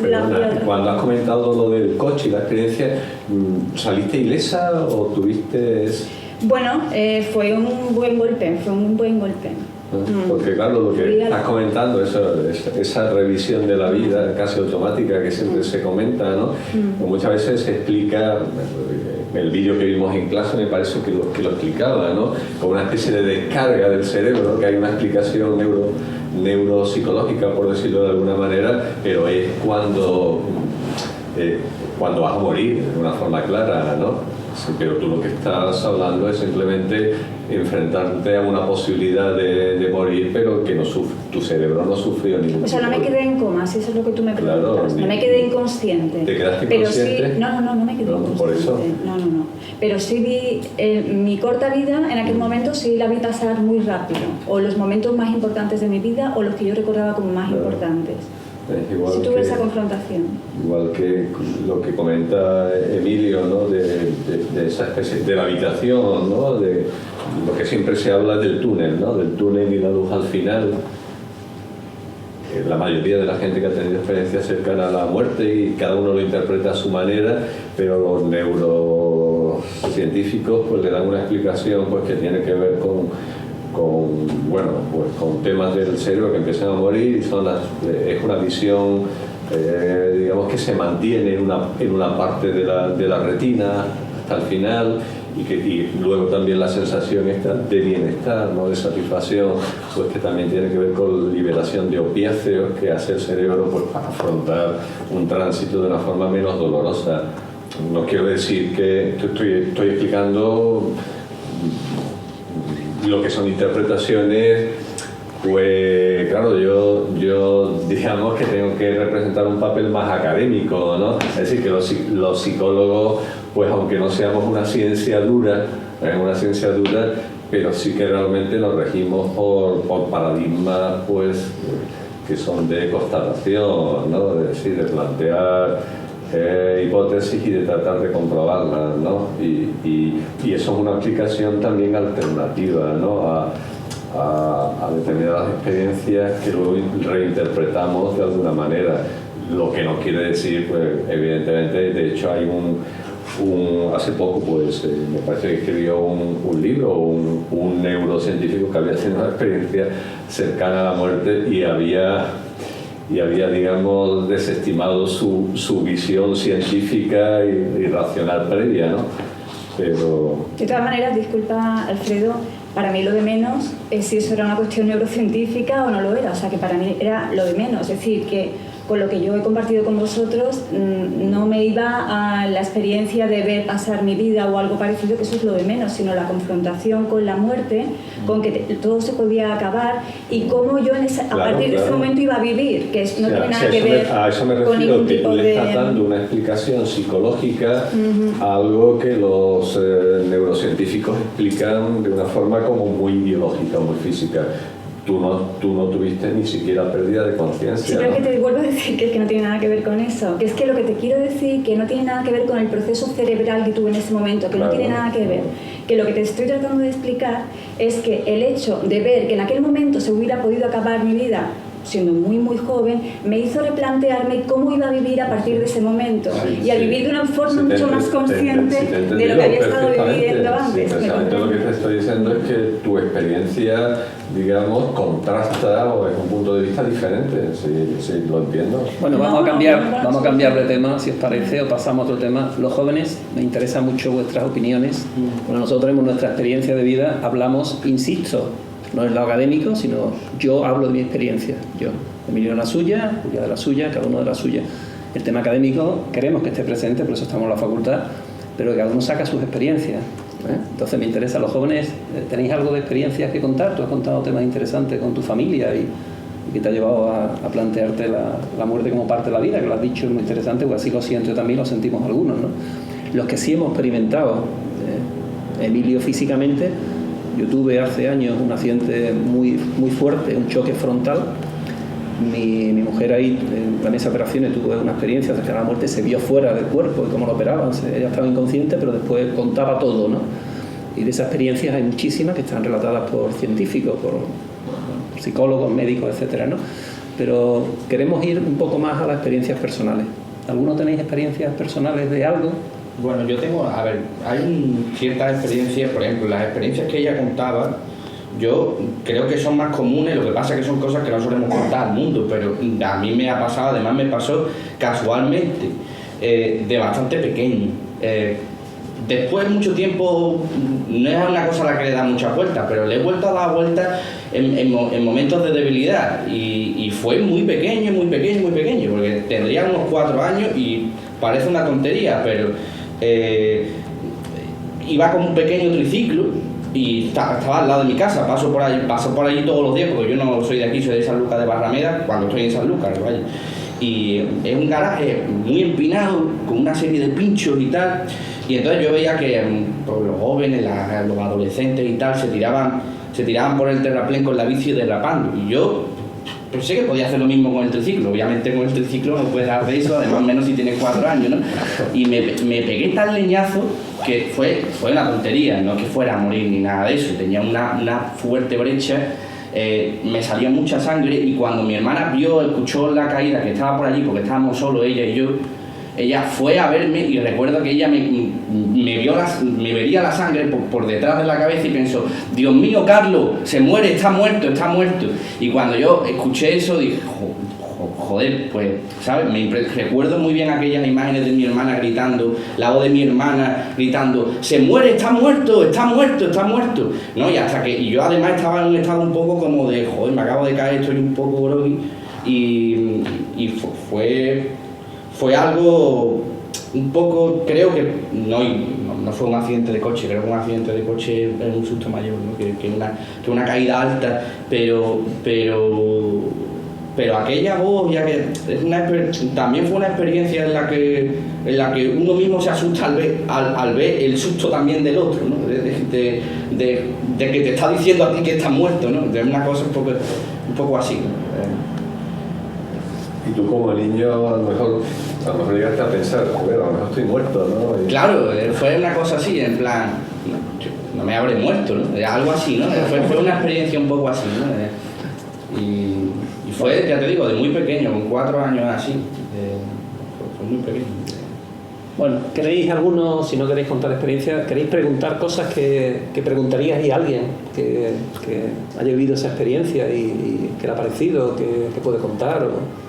cuando has comentado lo del coche y la experiencia, ¿saliste ilesa o tuviste...? Bueno, fue un buen golpe. Porque claro, lo que estás comentando, esa revisión de la vida casi automática que siempre se comenta, ¿no? Pues muchas veces se explica, el vídeo que vimos en clase me parece que lo explicaba, ¿no? Como una especie de descarga del cerebro, que hay una explicación neuropsicológica, por decirlo de alguna manera, pero es cuando cuando vas a morir, de una forma clara, ¿no? Sí, pero tú lo que estás hablando es simplemente enfrentarte a una posibilidad de morir, pero que no tu cerebro no sufrió ningún tipo. O sea, no me quedé en coma, si eso es lo que tú me preguntas. Claro, no me quedé inconsciente. ¿Te quedaste pero inconsciente? Sí, no me quedé inconsciente. Por eso. No. Pero sí vi mi corta vida, en aquel momento sí la vi pasar muy rápido. O los momentos más importantes de mi vida, o los que yo recordaba como más importantes. Si tuve esa confrontación. Igual que lo que comenta Emilio, ¿no? de esa especie de la habitación, ¿no? De lo que siempre se habla del túnel, ¿no? Del túnel y la luz al final. La mayoría de la gente que ha tenido experiencias cercanas a la muerte, y cada uno lo interpreta a su manera, pero los neurocientíficos pues le dan una explicación pues que tiene que ver con temas del cerebro que empiezan a morir, y es una visión digamos que se mantiene en una parte de la retina hasta el final, y luego también la sensación esta de bienestar, ¿no? De satisfacción, pues que también tiene que ver con liberación de opiáceos que hace el cerebro pues para afrontar un tránsito de una forma menos dolorosa. No quiero decir que estoy explicando lo que son interpretaciones, pues claro, yo digamos que tengo que representar un papel más académico, ¿no? Es decir, que los psicólogos, pues aunque no seamos una ciencia dura, pero sí que realmente nos regimos por paradigmas, pues, que son de constatación, ¿no? Es decir, de plantear hipótesis y de tratar de comprobarlas, ¿no? Y eso es una aplicación también alternativa, ¿no? a determinadas experiencias que luego reinterpretamos de alguna manera, lo que no quiere decir, pues evidentemente, de hecho hay hace poco pues me parece que escribió un libro, un neurocientífico que había tenido una experiencia cercana a la muerte y había digamos desestimado su visión científica y racional previa, ¿no? Pero... De todas maneras, disculpa Alfredo, para mí lo de menos es si eso era una cuestión neurocientífica o no lo era, o sea que para mí era lo de menos, es decir, que con lo que yo he compartido con vosotros no me iba a la experiencia de ver pasar mi vida o algo parecido, que eso es lo de menos, sino la confrontación con la muerte, con que todo se podía acabar y cómo yo a partir de ese momento iba a vivir, que no tiene nada que ver a eso me refiero, con ningún que tipo tú le de... estás dando una explicación psicológica a algo que los neurocientíficos explican de una forma como muy biológica, muy física. Tú no tuviste ni siquiera pérdida de conciencia. Sí, pero ¿no? Que te vuelvo a decir que no tiene nada que ver con eso. Que es que lo que te quiero decir, que no tiene nada que ver con el proceso cerebral que tuve en ese momento, que claro. No tiene nada que ver. Que lo que te estoy tratando de explicar es que el hecho de ver que en aquel momento se hubiera podido acabar mi vida siendo muy muy joven, me hizo replantearme cómo iba a vivir a partir de ese momento y a vivir de una forma mucho más consciente de lo que había estado viviendo antes. Sí, precisamente lo que te estoy diciendo es que tu experiencia, digamos, contrasta o es un punto de vista diferente, si lo entiendo. Bueno, vamos a cambiar de tema, si os parece, o pasamos a otro tema. Los jóvenes, me interesan mucho vuestras opiniones. Bueno, nosotros tenemos nuestra experiencia de vida, hablamos, insisto, no en lo académico, sino yo hablo de mi experiencia. Yo, Emilio de la suya, Julia de la suya, cada uno de la suya. El tema académico queremos que esté presente, por eso estamos en la facultad, pero que cada uno saca sus experiencias. Entonces me interesa, los jóvenes, ¿tenéis algo de experiencias que contar? Tú has contado temas interesantes con tu familia y que te ha llevado a plantearte la muerte como parte de la vida, que lo has dicho, es muy interesante, porque así lo siento yo también, lo sentimos algunos, ¿no? Los que sí hemos experimentado, Emilio físicamente, yo tuve hace años un accidente muy, muy fuerte, un choque frontal. Mi mujer ahí, en esa operación, tuvo una experiencia cercana a la muerte, se vio fuera del cuerpo y cómo lo operaban. Ella estaba inconsciente, pero después contaba todo, ¿no? Y de esas experiencias hay muchísimas que están relatadas por científicos, por psicólogos, médicos, etcétera, ¿no? Pero queremos ir un poco más a las experiencias personales. ¿Alguno tenéis experiencias personales de algo? Bueno, yo tengo, hay ciertas experiencias, por ejemplo, las experiencias que ella contaba, yo creo que son más comunes, lo que pasa es que son cosas que no solemos contar al mundo, pero a mí me ha pasado, además me pasó casualmente, de bastante pequeño. Después de mucho tiempo, no es una cosa a la que le da muchas vueltas, pero le he vuelto a dar vueltas en momentos de debilidad y fue muy pequeño, porque tendría unos 4 años y parece una tontería, pero iba con un pequeño triciclo y estaba al lado de mi casa, paso por allí todos los días, porque yo no soy de aquí, soy de Sanlúcar de Barrameda, cuando estoy en Sanlúcar, vaya. Y es un garaje muy empinado, con una serie de pinchos y tal, y entonces yo veía que pues, los jóvenes, los adolescentes y tal, se tiraban por el terraplén con la bici derrapando, y yo pensé que podía hacer lo mismo con el triciclo. Obviamente con el triciclo no puedes hacer eso, además menos si tienes 4 años, ¿no? Y me pegué tal leñazo que fue una tontería, no es que fuera a morir ni nada de eso, tenía una fuerte brecha, me salió mucha sangre, y cuando mi hermana escuchó la caída, que estaba por allí porque estábamos solo ella y yo, ella fue a verme, y recuerdo que ella me vería la sangre por detrás de la cabeza y pensó: Dios mío, Carlos, se muere, está muerto. Y cuando yo escuché eso dije: joder, pues, ¿sabes? Recuerdo muy bien aquellas imágenes de mi hermana gritando, la voz de mi hermana gritando: se muere, está muerto, ¿no? Y yo además estaba en un estado un poco como de: joder, me acabo de caer, estoy un poco groggy, y fue algo un poco, creo que no fue un accidente de coche, creo que un accidente de coche es un susto mayor, ¿no? que una caída alta, pero aquella voz, ya que también fue una experiencia en la que uno mismo se asusta al ver el susto también del otro, ¿no? de que te está diciendo a ti que estás muerto, ¿no? De una cosa un poco así, ¿no? Y tú como niño a lo mejor llegaste a pensar: joder, a lo mejor estoy muerto, ¿no? Claro, fue una cosa así, en plan, no me habré muerto, ¿no? Algo así, ¿no? Fue una experiencia un poco así, ¿no? Y fue, ya te digo, de muy pequeño, con 4 años así, fue muy pequeño. Bueno, ¿queréis algunos, si no queréis contar experiencias, queréis preguntar cosas que preguntaríais a alguien que haya vivido esa experiencia y que le ha parecido, que puede contar, o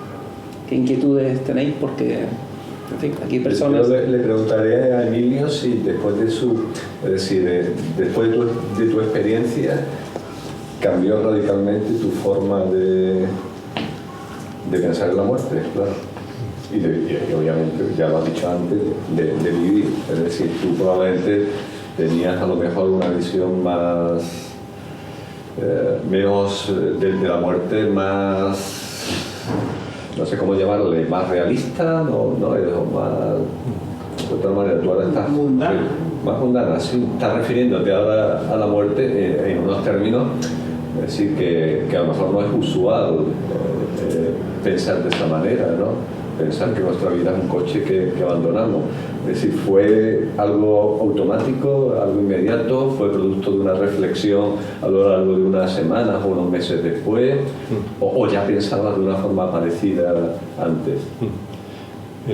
qué inquietudes tenéis? Porque, en fin, aquí hay personas... Yo le preguntaré a Emilio si después después de tu experiencia cambió radicalmente tu forma de pensar en la muerte, claro. Y obviamente, ya lo has dicho antes, de vivir. Es decir, tú probablemente tenías a lo mejor una visión menos de la muerte, más, no sé cómo llamarle, más realista, de otra manera, tú ahora estás más mundana, sí, estás refiriéndote ahora a la muerte en unos términos, es decir, que a lo mejor no es usual pensar de esa manera, ¿no? Pensar que nuestra vida es un coche que abandonamos. Es decir, ¿fue algo automático, algo inmediato? ¿Fue producto de una reflexión a lo largo de unas semanas o unos meses después? ¿O ya pensabas de una forma parecida antes?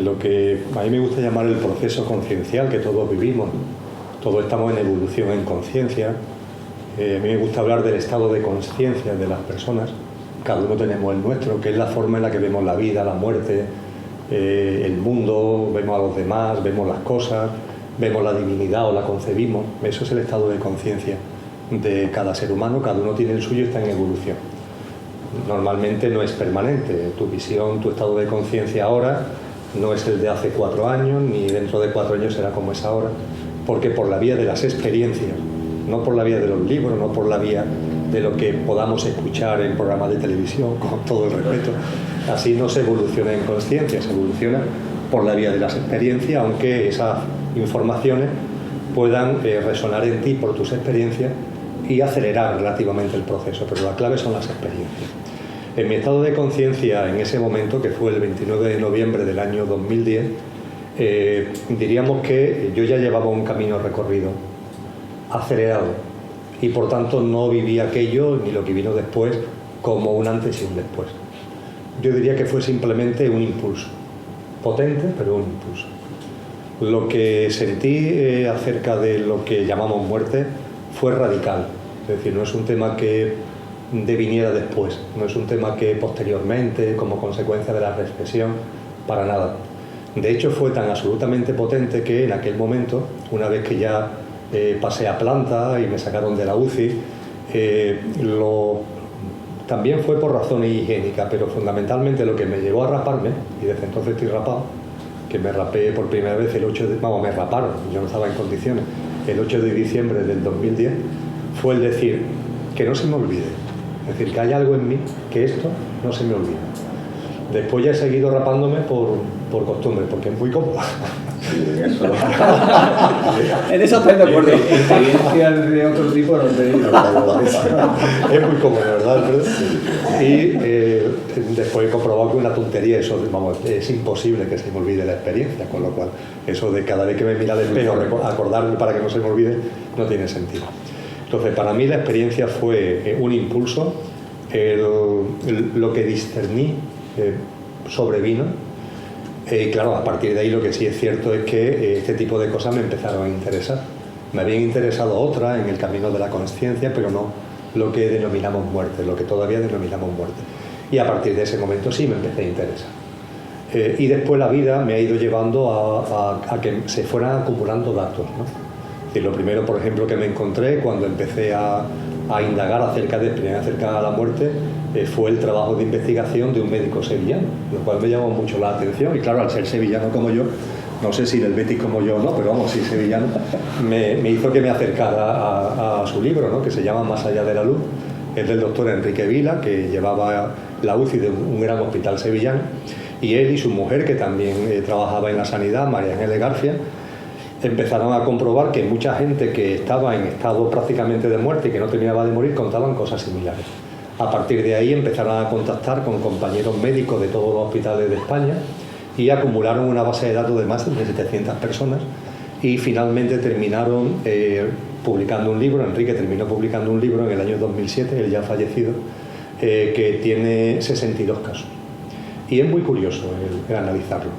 Lo que a mí me gusta llamar el proceso conciencial que todos vivimos. Todos estamos en evolución en conciencia. A mí me gusta hablar del estado de conciencia de las personas. Cada uno tenemos el nuestro, que es la forma en la que vemos la vida, la muerte, el mundo, vemos a los demás, vemos las cosas, vemos la divinidad o la concebimos. Eso es el estado de conciencia de cada ser humano. Cada uno tiene el suyo y está en evolución. Normalmente no es permanente. Tu visión, tu estado de conciencia ahora no es el de hace 4 años, ni dentro de 4 años será como es ahora, porque por la vía de las experiencias, no por la vía de los libros, no por la vía de lo que podamos escuchar en programas de televisión, con todo el respeto. Así no se evoluciona en conciencia, se evoluciona por la vía de las experiencias, aunque esas informaciones puedan resonar en ti por tus experiencias y acelerar relativamente el proceso, pero la clave son las experiencias. En mi estado de conciencia, en ese momento, que fue el 29 de noviembre del año 2010, diríamos que yo ya llevaba un camino recorrido, acelerado, y por tanto no viví aquello, ni lo que vino después, como un antes y un después. Yo diría que fue simplemente un impulso, potente, pero un impulso. Lo que sentí acerca de lo que llamamos muerte fue radical, es decir, no es un tema que deviniera después, no es un tema que posteriormente, como consecuencia de la reflexión, para nada. De hecho, fue tan absolutamente potente que en aquel momento, una vez que ya pasé a planta y me sacaron de la UCI, también fue por razones higiénicas, pero fundamentalmente lo que me llevó a raparme, y desde entonces estoy rapado, que me rapé por primera vez me raparon, yo no estaba en condiciones, el 8 de diciembre del 2010, fue el decir que no se me olvide, es decir, que hay algo en mí que esto no se me olvida. Después ya he seguido rapándome por costumbre, porque es muy cómodo. Sí, eso. En eso estoy de acuerdo. Experiencias de otro tipo no te digo. Es muy cómodo, ¿verdad, Alfredo? Y después he comprobado que una tontería, eso, vamos, es imposible que se me olvide la experiencia, con lo cual eso de cada vez que me mira al espejo acordarme para que no se me olvide no tiene sentido. Entonces, para mí la experiencia fue un impulso, lo que discerní sobrevino, y claro, a partir de ahí lo que sí es cierto es que este tipo de cosas me empezaron a interesar. Me habían interesado otras en el camino de la consciencia, pero no lo que denominamos muerte, lo que todavía denominamos muerte. Y a partir de ese momento sí me empecé a interesar. Y después la vida me ha ido llevando a que se fueran acumulando datos, ¿no? Es decir, lo primero, por ejemplo, que me encontré cuando empecé a indagar acerca de la muerte fue el trabajo de investigación de un médico sevillano, lo cual me llamó mucho la atención. Y claro, al ser sevillano como yo, no sé si del Betis como yo o no, pero vamos, sí sevillano, me hizo que me acercara a su libro, ¿no?, que se llama Más allá de la luz. Es del doctor Enrique Vila, que llevaba la UCI de un gran hospital sevillano, y él y su mujer, que también trabajaba en la sanidad, María Ángeles García, empezaron a comprobar que mucha gente que estaba en estado prácticamente de muerte y que no terminaba de morir contaban cosas similares. A partir de ahí empezaron a contactar con compañeros médicos de todos los hospitales de España y acumularon una base de datos de más de 700 personas y finalmente terminaron publicando un libro. Enrique terminó publicando un libro en el año 2007, él ya ha fallecido, que tiene 62 casos. Y es muy curioso el analizarlo.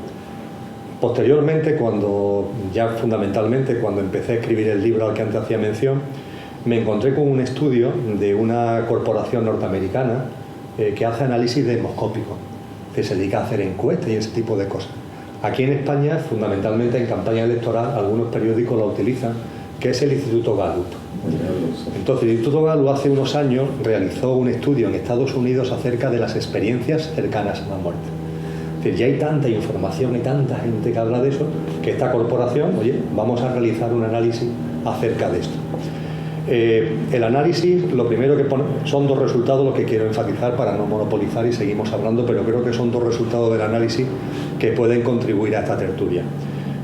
Posteriormente, fundamentalmente cuando empecé a escribir el libro al que antes hacía mención, me encontré con un estudio de una corporación norteamericana que hace análisis demoscópico, que se dedica a hacer encuestas y ese tipo de cosas. Aquí en España, fundamentalmente en campaña electoral, algunos periódicos lo utilizan, que es el Instituto Gallup. Entonces, el Instituto Gallup hace unos años realizó un estudio en Estados Unidos acerca de las experiencias cercanas a la muerte. Es decir, ya hay tanta información y tanta gente que habla de eso, que esta corporación, oye, vamos a realizar un análisis acerca de esto. El análisis, lo primero que pone, son dos resultados los que quiero enfatizar para no monopolizar y seguimos hablando, pero creo que son dos resultados del análisis que pueden contribuir a esta tertulia.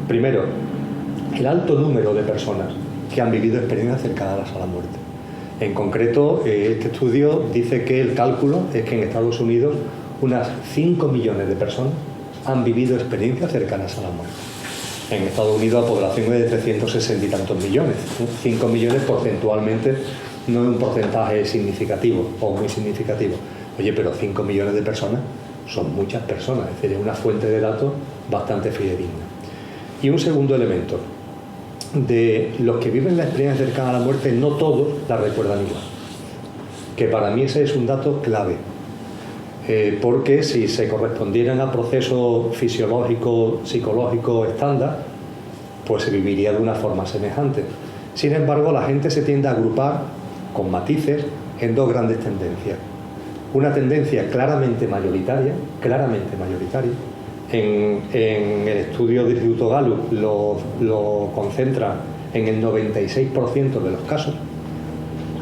Primero, el alto número de personas que han vivido experiencias cercanas a la muerte. En concreto, este estudio dice que el cálculo es que en Estados Unidos unas 5 millones de personas han vivido experiencias cercanas a la muerte. En Estados Unidos la población es de 360 y tantos millones. 5 millones porcentualmente no es un porcentaje significativo o muy significativo. Oye, pero 5 millones de personas son muchas personas, es decir, es una fuente de datos bastante fidedigna. Y un segundo elemento, de los que viven la experiencia cercana a la muerte, no todos la recuerdan igual. Que para mí ese es un dato clave. Porque si se correspondieran a procesos fisiológicos, psicológicos estándar, pues se viviría de una forma semejante. Sin embargo, la gente se tiende a agrupar con matices en dos grandes tendencias. Una tendencia claramente mayoritaria, en el estudio del Instituto Gallup lo concentra en el 96% de los casos.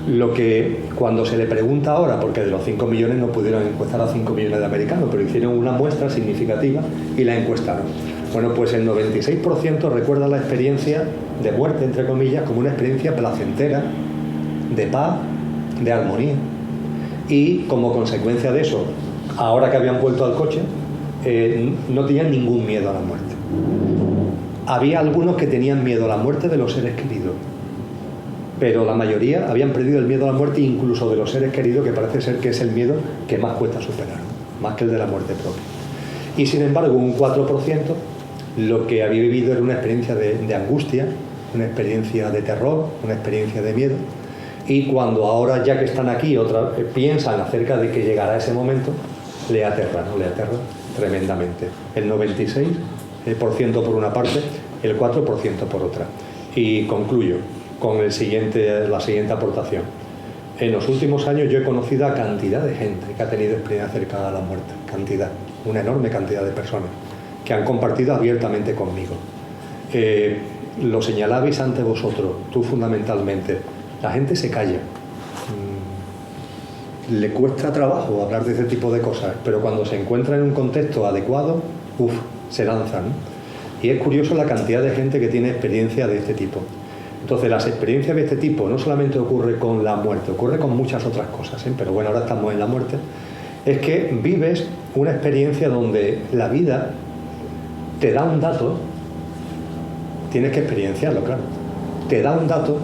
Lo que cuando se le pregunta ahora, porque de los 5 millones no pudieron encuestar a 5 millones de americanos, pero hicieron una muestra significativa y la encuestaron. Bueno, pues el 96% recuerda la experiencia de muerte, entre comillas, como una experiencia placentera, de paz, de armonía. Y como consecuencia de eso, ahora que habían vuelto al coche, no tenían ningún miedo a la muerte. Había algunos que tenían miedo a la muerte de los seres queridos, pero la mayoría habían perdido el miedo a la muerte, incluso de los seres queridos, que parece ser que es el miedo que más cuesta superar, más que el de la muerte propia. Y sin embargo, un 4% lo que había vivido era una experiencia de angustia, una experiencia de terror, una experiencia de miedo. Y cuando ahora, ya que están aquí, piensan acerca de que llegará ese momento, le aterra tremendamente. El 96% por una parte, el 4% por otra. Y concluyo con la siguiente aportación. En los últimos años yo he conocido a cantidad de gente que ha tenido experiencia cercana a la muerte, una enorme cantidad de personas que han compartido abiertamente conmigo. Lo señalabais ante vosotros, tú fundamentalmente, la gente se calla. Le cuesta trabajo hablar de ese tipo de cosas, pero cuando se encuentra en un contexto adecuado, se lanzan, ¿no? Y es curioso la cantidad de gente que tiene experiencia de este tipo. Entonces, las experiencias de este tipo no solamente ocurre con la muerte, ocurre con muchas otras cosas, ¿eh? Pero bueno, ahora estamos en la muerte. Es que vives una experiencia donde la vida te da un dato, tienes que experienciarlo, claro, te da un dato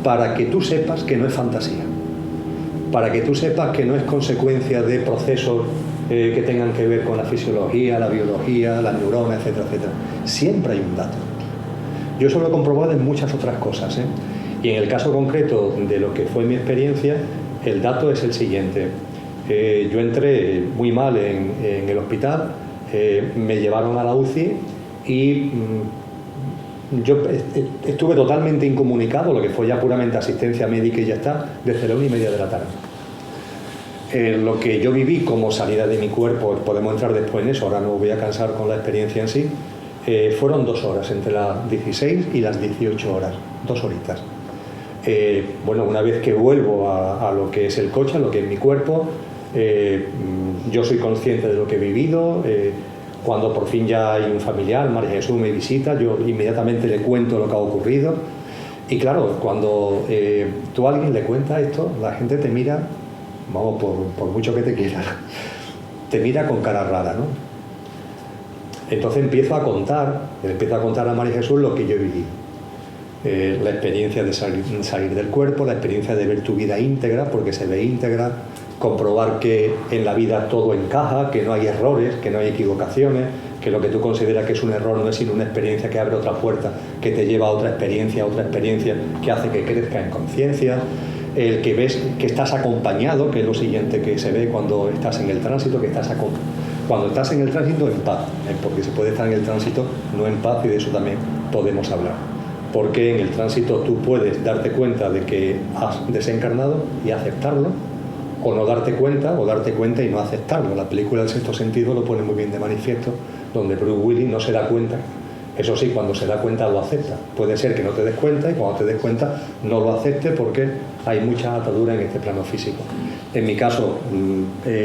para que tú sepas que no es fantasía, para que tú sepas que no es consecuencia de procesos que tengan que ver con la fisiología, la biología, las neuronas, etcétera, etcétera. Siempre hay un dato. Yo eso lo he comprobado en muchas otras cosas, ¿eh? Y en el caso concreto de lo que fue mi experiencia, el dato es el siguiente. Yo entré muy mal en el hospital, me llevaron a la UCI y yo estuve totalmente incomunicado, lo que fue ya puramente asistencia médica y ya está, desde la 1:30 de la tarde. Lo que yo viví como salida de mi cuerpo, podemos entrar después en eso, ahora no voy a cansar con la experiencia en sí, fueron 2 horas, entre las 16 y las 18 horas, 2 horitas. Bueno, una vez que vuelvo a lo que es el coche, a lo que es mi cuerpo, yo soy consciente de lo que he vivido. Cuando por fin ya hay un familiar, María Jesús me visita, yo inmediatamente le cuento lo que ha ocurrido. Y claro, cuando tú a alguien le cuentas esto, la gente te mira, vamos, por mucho que te quiera, te mira con cara rara, ¿no? Entonces empiezo a contar a María Jesús lo que yo he vivido. La experiencia de salir del cuerpo, la experiencia de ver tu vida íntegra, porque se ve íntegra, comprobar que en la vida todo encaja, que no hay errores, que no hay equivocaciones, que lo que tú consideras que es un error no es sino una experiencia que abre otra puerta, que te lleva a otra experiencia que hace que crezca en conciencia, el que ves que estás acompañado, que es lo siguiente que se ve cuando estás en el tránsito, cuando estás en el tránsito en paz, porque se puede estar en el tránsito no en paz, y de eso también podemos hablar. Porque en el tránsito tú puedes darte cuenta de que has desencarnado y aceptarlo, o no darte cuenta, o darte cuenta y no aceptarlo. La película El sexto sentido lo pone muy bien de manifiesto, donde Bruce Willis no se da cuenta. Eso sí, cuando se da cuenta lo acepta. Puede ser que no te des cuenta, y cuando te des cuenta no lo aceptes, porque hay mucha atadura en este plano físico. En mi caso,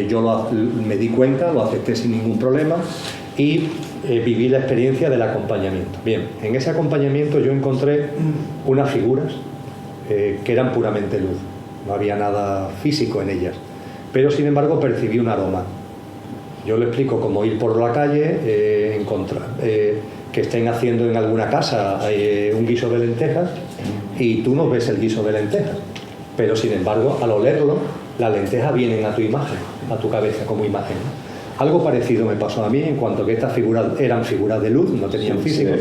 yo me di cuenta, lo acepté sin ningún problema y viví la experiencia del acompañamiento. Bien, en ese acompañamiento yo encontré unas figuras que eran puramente luz. No había nada físico en ellas, pero sin embargo percibí un aroma. Yo le explico cómo ir por la calle, encontrar que estén haciendo en alguna casa un guiso de lentejas y tú no ves el guiso de lentejas, pero sin embargo al olerlo las lentejas vienen a tu imagen, a tu cabeza como imagen. Algo parecido me pasó a mí, en cuanto que estas figuras eran figuras de luz, no tenían físico,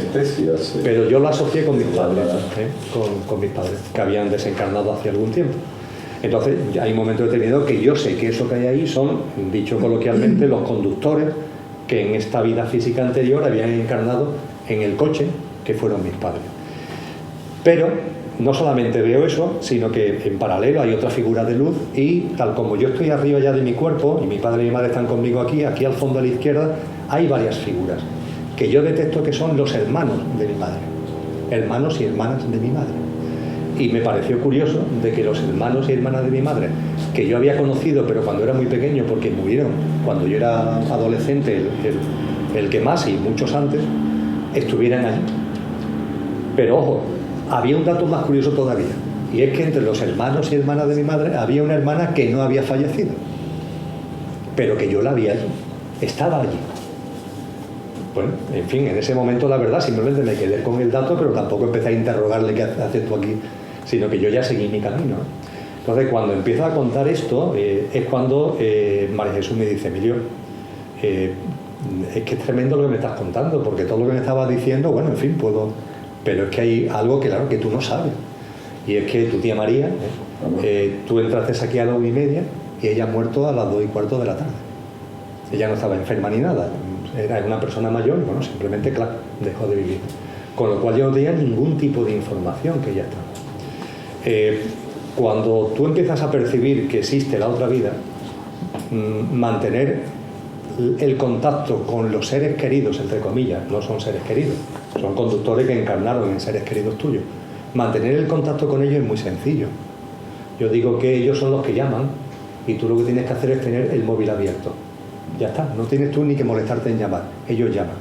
pero yo lo asocié con mis padres, con mis padres, que habían desencarnado hace algún tiempo. Entonces hay un momento determinado que yo sé que eso que hay ahí son, dicho coloquialmente, los conductores que en esta vida física anterior habían encarnado en el coche, que fueron mis padres. Pero no solamente veo eso, sino que en paralelo hay otra figura de luz, y tal como yo estoy arriba ya de mi cuerpo y mi padre y mi madre están conmigo aquí al fondo a la izquierda hay varias figuras que yo detecto que son los hermanos de mi madre, hermanos y hermanas de mi madre. Y me pareció curioso de que los hermanos y hermanas de mi madre, que yo había conocido pero cuando era muy pequeño, porque murieron cuando yo era adolescente, el que más y muchos antes, estuvieran allí. Pero ojo, había un dato más curioso todavía, y es que entre los hermanos y hermanas de mi madre había una hermana que no había fallecido, pero que yo la vi allí, estaba allí. Bueno, en fin, en ese momento la verdad simplemente me quedé con el dato, pero tampoco empecé a interrogarle qué haces tú aquí, sino que yo ya seguí mi camino. Entonces cuando empiezo a contar esto es cuando María Jesús me dice: Emilio, es que es tremendo lo que me estás contando, porque todo lo que me estabas diciendo, bueno, en fin, puedo, pero es que hay algo que claro que tú no sabes, y es que tu tía María, tú entraste aquí a las 1:30 y ella ha muerto a las 2:15 de la tarde. Ella no estaba enferma ni nada, era una persona mayor, bueno, simplemente, claro, dejó de vivir. Con lo cual yo no tenía ningún tipo de información que ella estaba. Cuando tú empiezas a percibir que existe la otra vida, mantener el contacto con los seres queridos, entre comillas, no son seres queridos, son conductores que encarnaron en seres queridos tuyos. Mantener el contacto con ellos es muy sencillo. Yo digo que ellos son los que llaman y tú lo que tienes que hacer es tener el móvil abierto. Ya está, no tienes tú ni que molestarte en llamar, ellos llaman.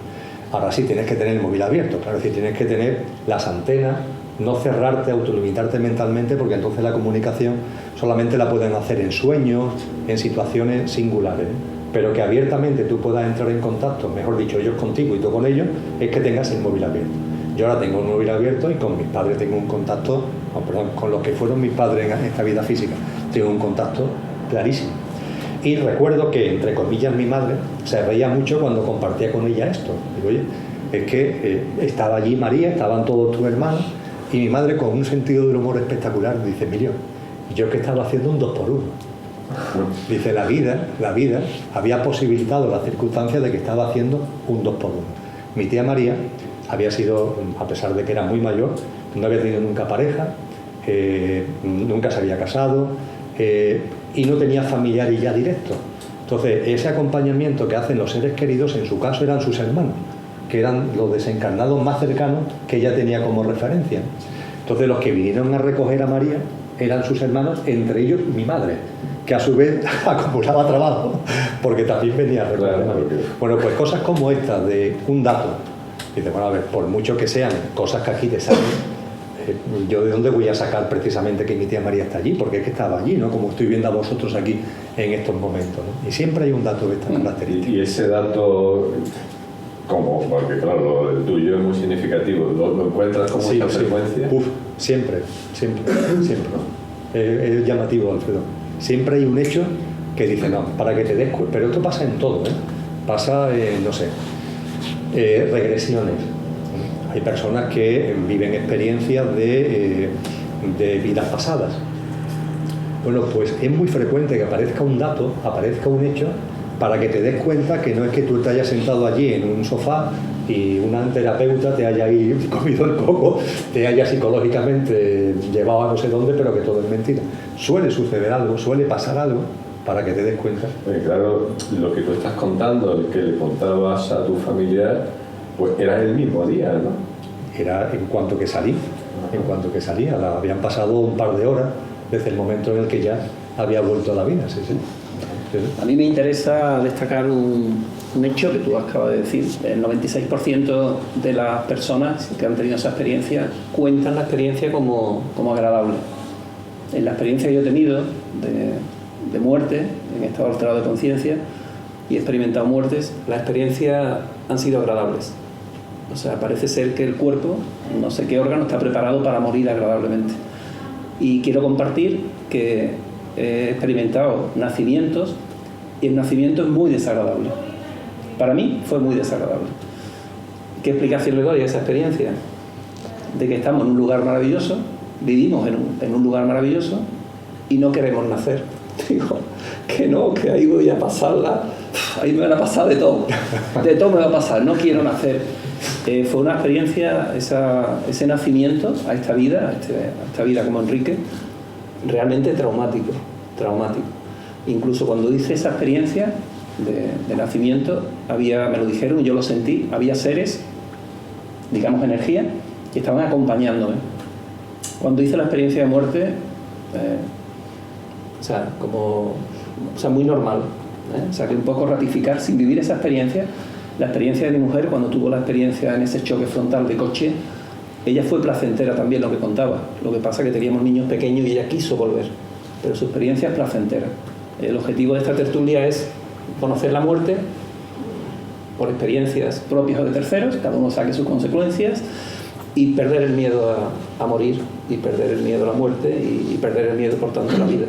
Ahora sí tienes que tener el móvil abierto, claro, es decir, tienes que tener las antenas, no cerrarte, autolimitarte mentalmente, porque entonces la comunicación solamente la pueden hacer en sueños, en situaciones singulares, pero que abiertamente tú puedas entrar en contacto, mejor dicho, ellos contigo y tú con ellos, es que tengas el móvil abierto. Yo ahora tengo un móvil abierto y con mis padres tengo un contacto, con los que fueron mis padres en esta vida física, tengo un contacto clarísimo. Y recuerdo que, entre comillas, mi madre se reía mucho cuando compartía con ella esto. Digo, oye, es que estaba allí María, estaban todos tus hermanos, y mi madre, con un sentido del humor espectacular, dice, Emilio, yo que estaba haciendo un 2 por 1. Dice, la vida había posibilitado las circunstancias de que estaba haciendo un 2 por 1. Mi tía María había sido, a pesar de que era muy mayor, no había tenido nunca pareja, nunca se había casado, y no tenía familiares ya directos. Entonces, ese acompañamiento que hacen los seres queridos, en su caso eran sus hermanos, que eran los desencarnados más cercanos que ella tenía como referencia. Entonces, los que vinieron a recoger a María eran sus hermanos, entre ellos mi madre, que a su vez acumulaba trabajo, porque también venía a recoger a María. Bueno, pues cosas como estas, de un dato. Dice, bueno, a ver, por mucho que sean cosas que aquí te salen, yo de dónde voy a sacar precisamente que mi tía María está allí, porque es que estaba allí, ¿no? Como estoy viendo a vosotros aquí en estos momentos, ¿no? Y siempre hay un dato de esta característica. Y ese dato, como, porque claro, el tuyo es muy significativo, ¿lo encuentras con mucha frecuencia? Uf, siempre. Es llamativo, Alfredo. Siempre hay un hecho que dice, no, para que te des cuenta, pero esto pasa en todo, pasa, no sé, regresiones. Hay personas que viven experiencias de vidas pasadas. Bueno, pues es muy frecuente que aparezca un dato, aparezca un hecho, para que te des cuenta que no es que tú te hayas sentado allí en un sofá y una terapeuta te haya ahí comido el coco, te haya psicológicamente llevado a no sé dónde, pero que todo es mentira. Suele suceder algo, suele pasar algo, para que te des cuenta. Claro, lo que tú estás contando, el que le contabas a tu familiar, pues era el mismo día, ¿no? Era en cuanto que salía, habían pasado un par de horas desde el momento en el que ya había vuelto a la vida, sí. A mí me interesa destacar un hecho que tú acabas de decir. El 96% de las personas que han tenido esa experiencia cuentan la experiencia como agradable. En la experiencia que yo he tenido de muerte, en estado alterado de conciencia, y he experimentado muertes, las experiencias han sido agradables. O sea, parece ser que el cuerpo, no sé qué órgano, está preparado para morir agradablemente. Y quiero compartir que he experimentado nacimientos y el nacimiento es muy desagradable. Para mí fue muy desagradable. ¿Qué explicación le doy a esa experiencia? De que estamos en un lugar maravilloso, vivimos en un lugar maravilloso y no queremos nacer. Digo, que no, que ahí voy a pasarla, ahí me van a pasar de todo me va a pasar, no quiero nacer. Fue una experiencia, ese nacimiento a esta vida como Enrique, realmente traumático. Incluso cuando hice esa experiencia de nacimiento, me lo dijeron, yo lo sentí, había seres, digamos energía, que estaban acompañándome. Cuando hice la experiencia de muerte, muy normal, O sea, que un poco ratificar, sin vivir esa experiencia, la experiencia de mi mujer, cuando tuvo la experiencia en ese choque frontal de coche, ella fue placentera también, lo que contaba. Lo que pasa es que teníamos niños pequeños y ella quiso volver, pero su experiencia es placentera. El objetivo de esta tertulia es conocer la muerte por experiencias propias o de terceros, cada uno saque sus consecuencias, y perder el miedo a morir, y perder el miedo a la muerte, y perder el miedo, por tanto, a la vida.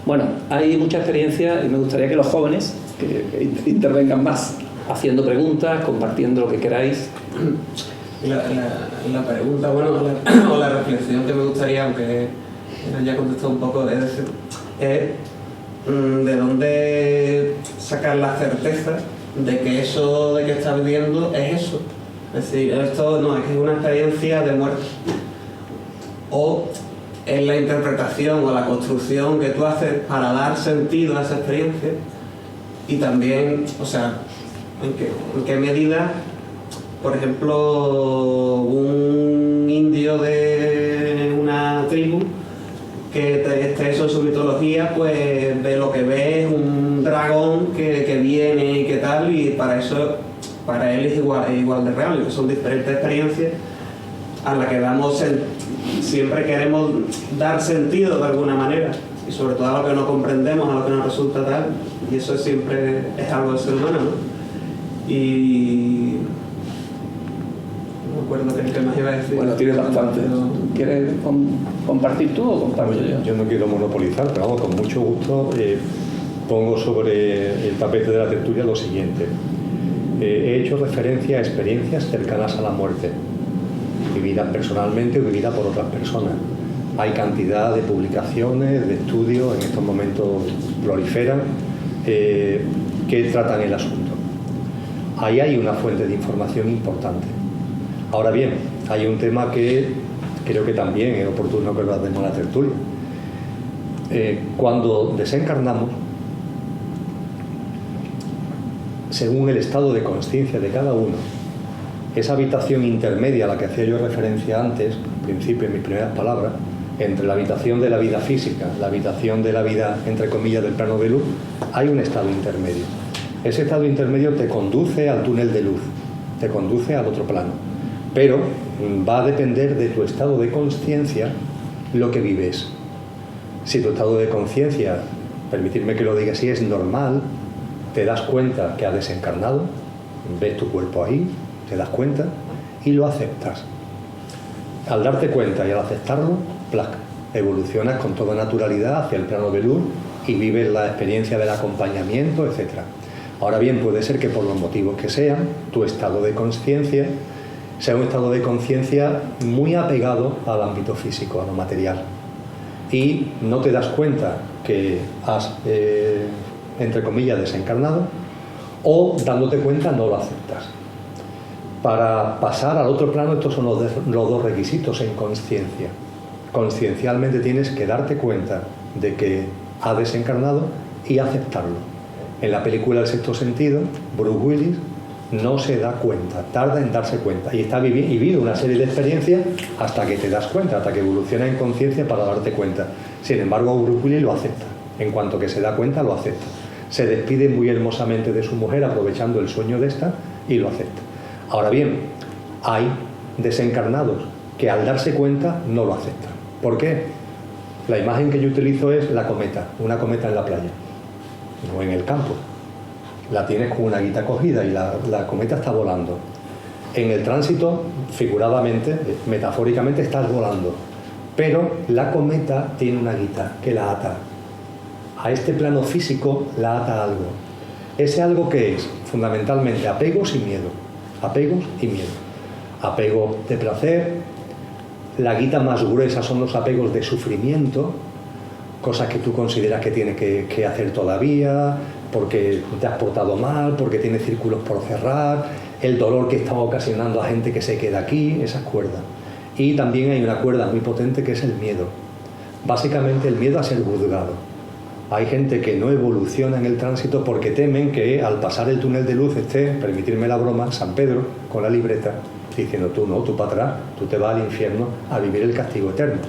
Bueno, hay mucha experiencia y me gustaría que los jóvenes que intervengan más, haciendo preguntas, compartiendo lo que queráis. La pregunta, o la reflexión que me gustaría, aunque ya contestó un poco, es decir, de dónde sacar la certeza de que eso de que estás viviendo es eso. Es decir, esto no es que es una experiencia de muerte. O es la interpretación o la construcción que tú haces para dar sentido a esa experiencia, Y también, o sea, en qué medida, por ejemplo, un indio de una tribu que esté eso en su mitología, pues ve lo que ve es un dragón que viene y qué tal, y para eso, para él es igual de real, que son diferentes experiencias a las que siempre queremos dar sentido de alguna manera, y sobre todo a lo que no comprendemos, a lo que nos resulta tal, y eso siempre es algo del ser humano, ¿no? Y no me acuerdo qué más iba a decir. Bueno, tienes bastante. ¿Quieres compartir tú o comparto yo? Yo no quiero monopolizar, pero vamos, con mucho gusto pongo sobre el tapete de la tertulia lo siguiente. He hecho referencia a experiencias cercanas a la muerte, vividas personalmente o vividas por otras personas. Hay cantidad de publicaciones, de estudios, en estos momentos proliferan, que tratan el asunto. Ahí hay una fuente de información importante. Ahora bien, hay un tema que creo que también es oportuno que lo hacemos en la tertulia. Cuando desencarnamos, según el estado de conciencia de cada uno, esa habitación intermedia a la que hacía yo referencia antes, al principio en mis primeras palabras, entre la habitación de la vida física, la habitación de la vida, entre comillas, del plano de luz, hay un estado intermedio. Ese estado intermedio te conduce al túnel de luz, te conduce al otro plano, pero va a depender de tu estado de conciencia lo que vives. Si tu estado de conciencia, permitirme que lo diga así, es normal, te das cuenta que has desencarnado, ves tu cuerpo ahí, te das cuenta y lo aceptas. Al darte cuenta y al aceptarlo, evolucionas con toda naturalidad hacia el plano de luz y vives la experiencia del acompañamiento, etc. Ahora bien, puede ser que por los motivos que sean, tu estado de conciencia sea un estado de conciencia muy apegado al ámbito físico, a lo material, y no te das cuenta que has, entre comillas, desencarnado, o dándote cuenta no lo aceptas. Para pasar al otro plano, estos son los dos requisitos en conciencia. Conciencialmente tienes que darte cuenta de que ha desencarnado y aceptarlo. En la película El sexto sentido, Bruce Willis no se da cuenta, tarda en darse cuenta, y vive una serie de experiencias hasta que te das cuenta, hasta que evoluciona en conciencia para darte cuenta. Sin embargo, Bruce Willis lo acepta. En cuanto que se da cuenta, lo acepta. Se despide muy hermosamente de su mujer aprovechando el sueño de esta y lo acepta. Ahora bien, hay desencarnados que al darse cuenta no lo aceptan. ¿Por qué? La imagen que yo utilizo es la cometa, una cometa en la playa o en el campo. La tienes con una guita cogida y la cometa está volando. En el tránsito, figuradamente, metafóricamente, estás volando, pero la cometa tiene una guita que la ata. A este plano físico la ata algo. Ese algo que es fundamentalmente apegos y miedo. Apegos y miedo. Apego de placer. La guita más gruesa son los apegos de sufrimiento, cosas que tú consideras que tienes que hacer todavía, porque te has portado mal, porque tienes círculos por cerrar, el dolor que está ocasionando a gente que se queda aquí, esas cuerdas. Y también hay una cuerda muy potente que es el miedo. Básicamente el miedo a ser juzgado. Hay gente que no evoluciona en el tránsito porque temen que al pasar el túnel de luz esté, permitirme la broma, San Pedro con la libreta diciendo tú no, tú para atrás, tú te vas al infierno a vivir el castigo eterno.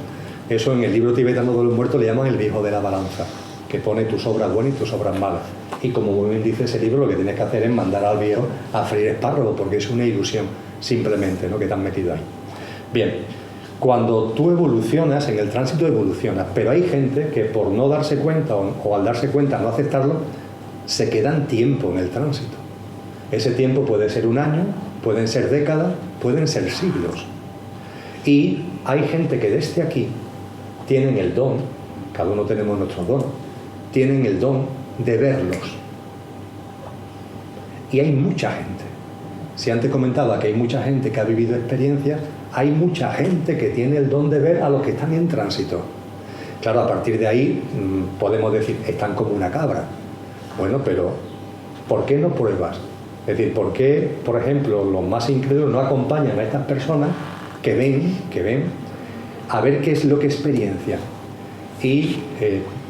Eso en el libro tibetano de los muertos le llaman el viejo de la balanza, que pone tus obras buenas y tus obras malas. Y como muy bien dice ese libro, lo que tienes que hacer es mandar al viejo a freír espárragos, porque es una ilusión simplemente, ¿no?, que te han metido ahí. Bien, cuando tú evolucionas, en el tránsito evolucionas, pero hay gente que por no darse cuenta o al darse cuenta no aceptarlo, se quedan tiempo en el tránsito. Ese tiempo puede ser un año, pueden ser décadas, pueden ser siglos. Y hay gente que desde aquí tienen el don, cada uno tenemos nuestro don, tienen el don de verlos. Y hay mucha gente. Si antes comentaba que hay mucha gente que ha vivido experiencias, hay mucha gente que tiene el don de ver a los que están en tránsito. Claro, a partir de ahí podemos decir, están como una cabra. Bueno, pero ¿por qué no pruebas? Es decir, ¿por qué, por ejemplo, los más incrédulos no acompañan a estas personas que ven, a ver qué es lo que experiencian? y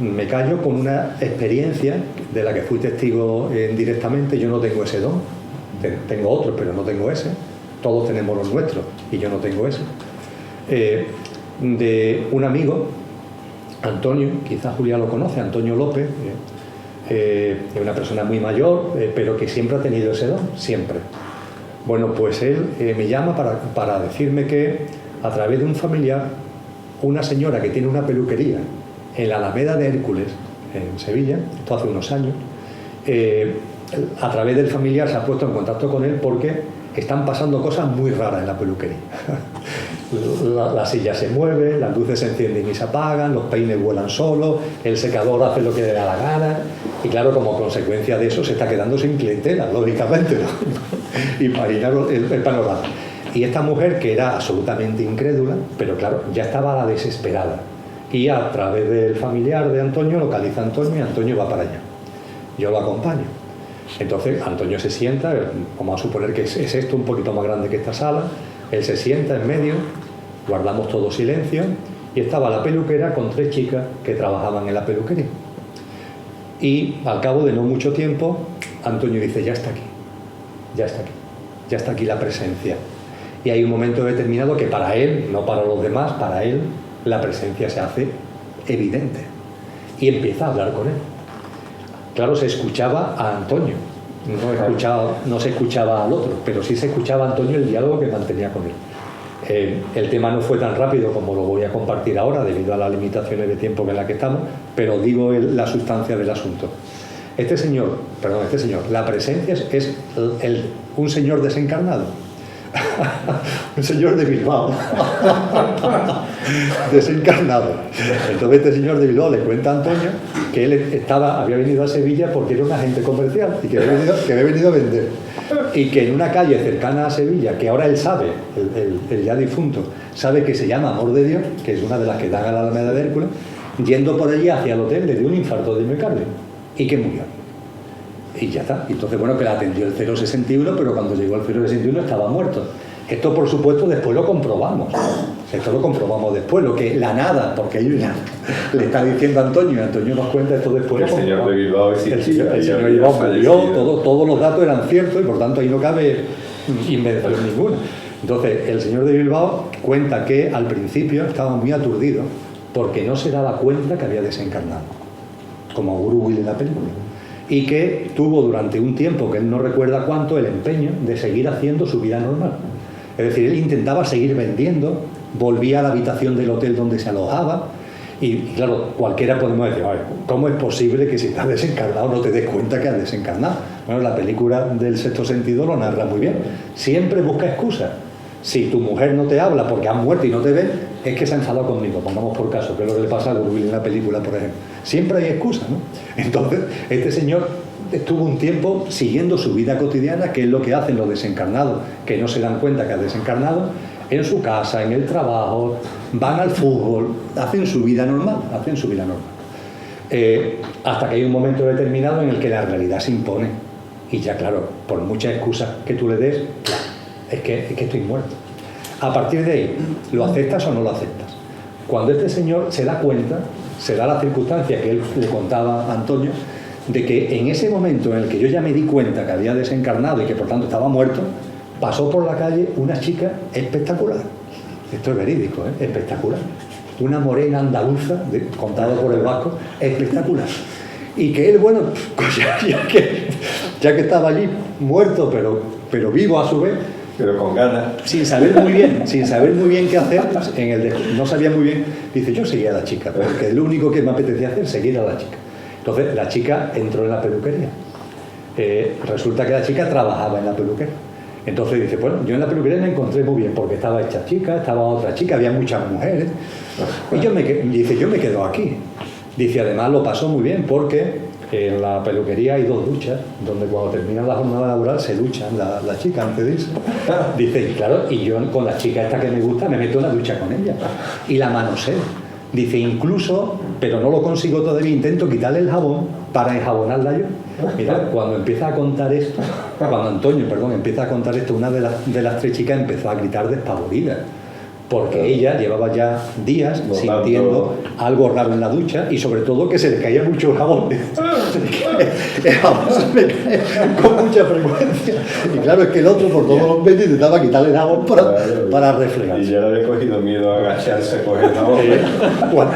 me callo con una experiencia de la que fui testigo directamente. Yo no tengo ese don, tengo otros, pero no tengo ese. Todos tenemos los nuestros y yo no tengo ese. De un amigo, Antonio, quizás Julia lo conoce, Antonio López, es una persona muy mayor, pero que siempre ha tenido ese don, siempre. Bueno, pues él me llama para decirme que a través de un familiar, una señora que tiene una peluquería en la Alameda de Hércules, en Sevilla, esto hace unos años, a través del familiar se ha puesto en contacto con él porque están pasando cosas muy raras en la peluquería. La silla se mueve, las luces se encienden y se apagan, los peines vuelan solos, el secador hace lo que le da la gana, y claro, como consecuencia de eso se está quedando sin clientela, lógicamente, ¿no? Imaginaros el panorama. Y esta mujer, que era absolutamente incrédula, pero claro, ya estaba a la desesperada, y a través del familiar de Antonio localiza a Antonio y Antonio va para allá. Yo lo acompaño. Entonces Antonio se sienta, vamos a suponer que es esto un poquito más grande que esta sala. Él se sienta en medio, guardamos todo silencio, y estaba la peluquera con 3 chicas que trabajaban en la peluquería. Y al cabo de no mucho tiempo, Antonio dice, ya está aquí, ya está aquí, ya está aquí la presencia. Y hay un momento determinado que para él, no para los demás, para él la presencia se hace evidente. Y empieza a hablar con él. Claro, se escuchaba a Antonio. No se escuchaba al otro, pero sí se escuchaba a Antonio el diálogo que mantenía con él. El tema no fue tan rápido como lo voy a compartir ahora debido a las limitaciones de tiempo en las que estamos, pero digo la sustancia del asunto. Este señor, la presencia es un señor desencarnado. Un señor de Bilbao. Desencarnado. Entonces este señor de Bilbao le cuenta a Antonio que él había venido a Sevilla porque era un agente comercial y que había venido a vender, y que en una calle cercana a Sevilla, que ahora él sabe, el ya difunto sabe que se llama Amor de Dios, que es una de las que dan a la Alameda de Hércules, yendo por allí hacia el hotel le dio un infarto de miocardio y que murió. Y ya está. Entonces, bueno, que le atendió el 061, pero cuando llegó al 061 estaba muerto. Esto, por supuesto, después lo comprobamos. Esto lo comprobamos después, lo que la nada, porque ellos ya le está diciendo a Antonio, y Antonio nos cuenta esto después. El señor de Bilbao existía. El señor de Bilbao murió, todos los datos eran ciertos y por tanto ahí no cabe invención ninguna. Entonces, el señor de Bilbao cuenta que al principio estaba muy aturdido porque no se daba cuenta que había desencarnado, como Bruce Willis en la película. Y que tuvo durante un tiempo, que él no recuerda cuánto, el empeño de seguir haciendo su vida normal. Es decir, él intentaba seguir vendiendo, volvía a la habitación del hotel donde se alojaba, y claro, cualquiera podemos decir, ¿cómo es posible que si estás desencarnado no te des cuenta que has desencarnado? Bueno, la película del Sexto Sentido lo narra muy bien. Siempre busca excusas. Si tu mujer no te habla porque has muerto y no te ve, es que se ha enfadado conmigo, pongamos por caso, que es lo que le pasa a Gurbil en la película, por ejemplo. Siempre hay excusas, ¿no? Entonces, este señor estuvo un tiempo siguiendo su vida cotidiana, que es lo que hacen los desencarnados, que no se dan cuenta que han desencarnado, en su casa, en el trabajo, van al fútbol, hacen su vida normal, hasta que hay un momento determinado en el que la realidad se impone. Y ya, claro, por muchas excusas que tú le des, es que estoy muerto. A partir de ahí, ¿lo aceptas o no lo aceptas? Cuando este señor se da cuenta, se da la circunstancia que él le contaba a Antonio, de que en ese momento en el que yo ya me di cuenta que había desencarnado y que por tanto estaba muerto, pasó por la calle una chica espectacular. Esto es verídico, espectacular. Una morena andaluza, contada por el vasco, espectacular. Y que él, bueno, pues ya que estaba allí, muerto, pero vivo a su vez, pero con ganas, sin saber muy bien qué hacer, no sabía muy bien, dice, yo seguía a la chica, porque lo único que me apetecía hacer es seguir a la chica. Entonces la chica entró en la peluquería. Resulta que la chica trabajaba en la peluquería. Entonces dice, bueno, yo en la peluquería me encontré muy bien, porque estaba esta chica, estaba otra chica, había muchas mujeres. Y yo me quedo aquí. Dice, además lo pasó muy bien, porque en la peluquería hay 2 duchas, donde cuando termina la jornada laboral se duchan la chica antes de irse. Dice, y claro, y yo con la chica esta que me gusta me meto en la ducha con ella. Y la manoseo. Dice, incluso, pero no lo consigo todavía, intento quitarle el jabón para enjabonarla yo. Mira, cuando Antonio empieza a contar esto, una de las 3 chicas empezó a gritar despavorida. porque ella llevaba ya días sintiendo algo raro en la ducha y sobre todo que se le caía mucho el jabón. El jabón se le cae con mucha frecuencia. Y claro, es que el otro por todos los medios intentaba quitarle el jabón para reflejar. Y ya le había cogido miedo a agacharse a coger el jabón.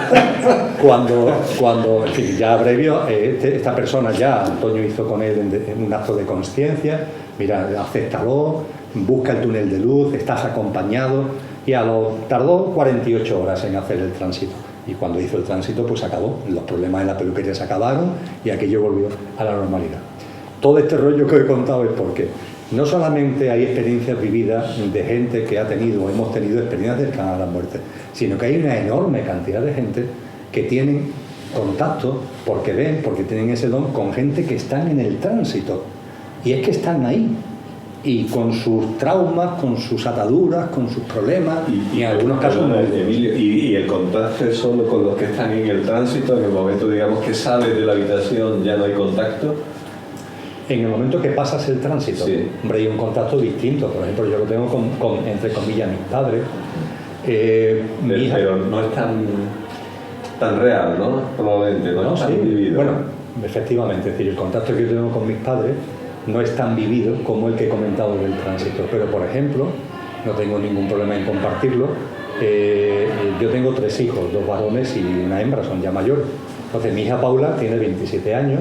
Cuando en fin, ya abrevio, esta persona ya, Antonio hizo con él un acto de consciencia, mira, acéptalo, busca el túnel de luz, estás acompañado. Y tardó 48 horas en hacer el tránsito. Y cuando hizo el tránsito, pues acabó. Los problemas en la peluquería se acabaron y aquello volvió a la normalidad. Todo este rollo que he contado es porque no solamente hay experiencias vividas de gente que ha tenido o hemos tenido experiencias cercanas a la muerte, sino que hay una enorme cantidad de gente que tienen contacto porque ven, porque tienen ese don con gente que están en el tránsito. Y es que están ahí. Y con sus traumas, con sus ataduras, con sus problemas, y en algunos casos... Emilio, y el contacto es solo con los que están en el tránsito, en el momento, digamos, que sales de la habitación ya no hay contacto. En el momento que pasas el tránsito, sí. Hombre, hay un contacto distinto. Por ejemplo, yo lo tengo con entre comillas, mis padres. Mi hija... Pero no es tan real, ¿no? Probablemente, no es tan vivido. Bueno, efectivamente, es decir, el contacto que yo tengo con mis padres no es tan vivido como el que he comentado del tránsito. Pero, por ejemplo, no tengo ningún problema en compartirlo. Yo tengo 3 hijos, 2 varones y una hembra, son ya mayores. Entonces, mi hija Paula tiene 27 años,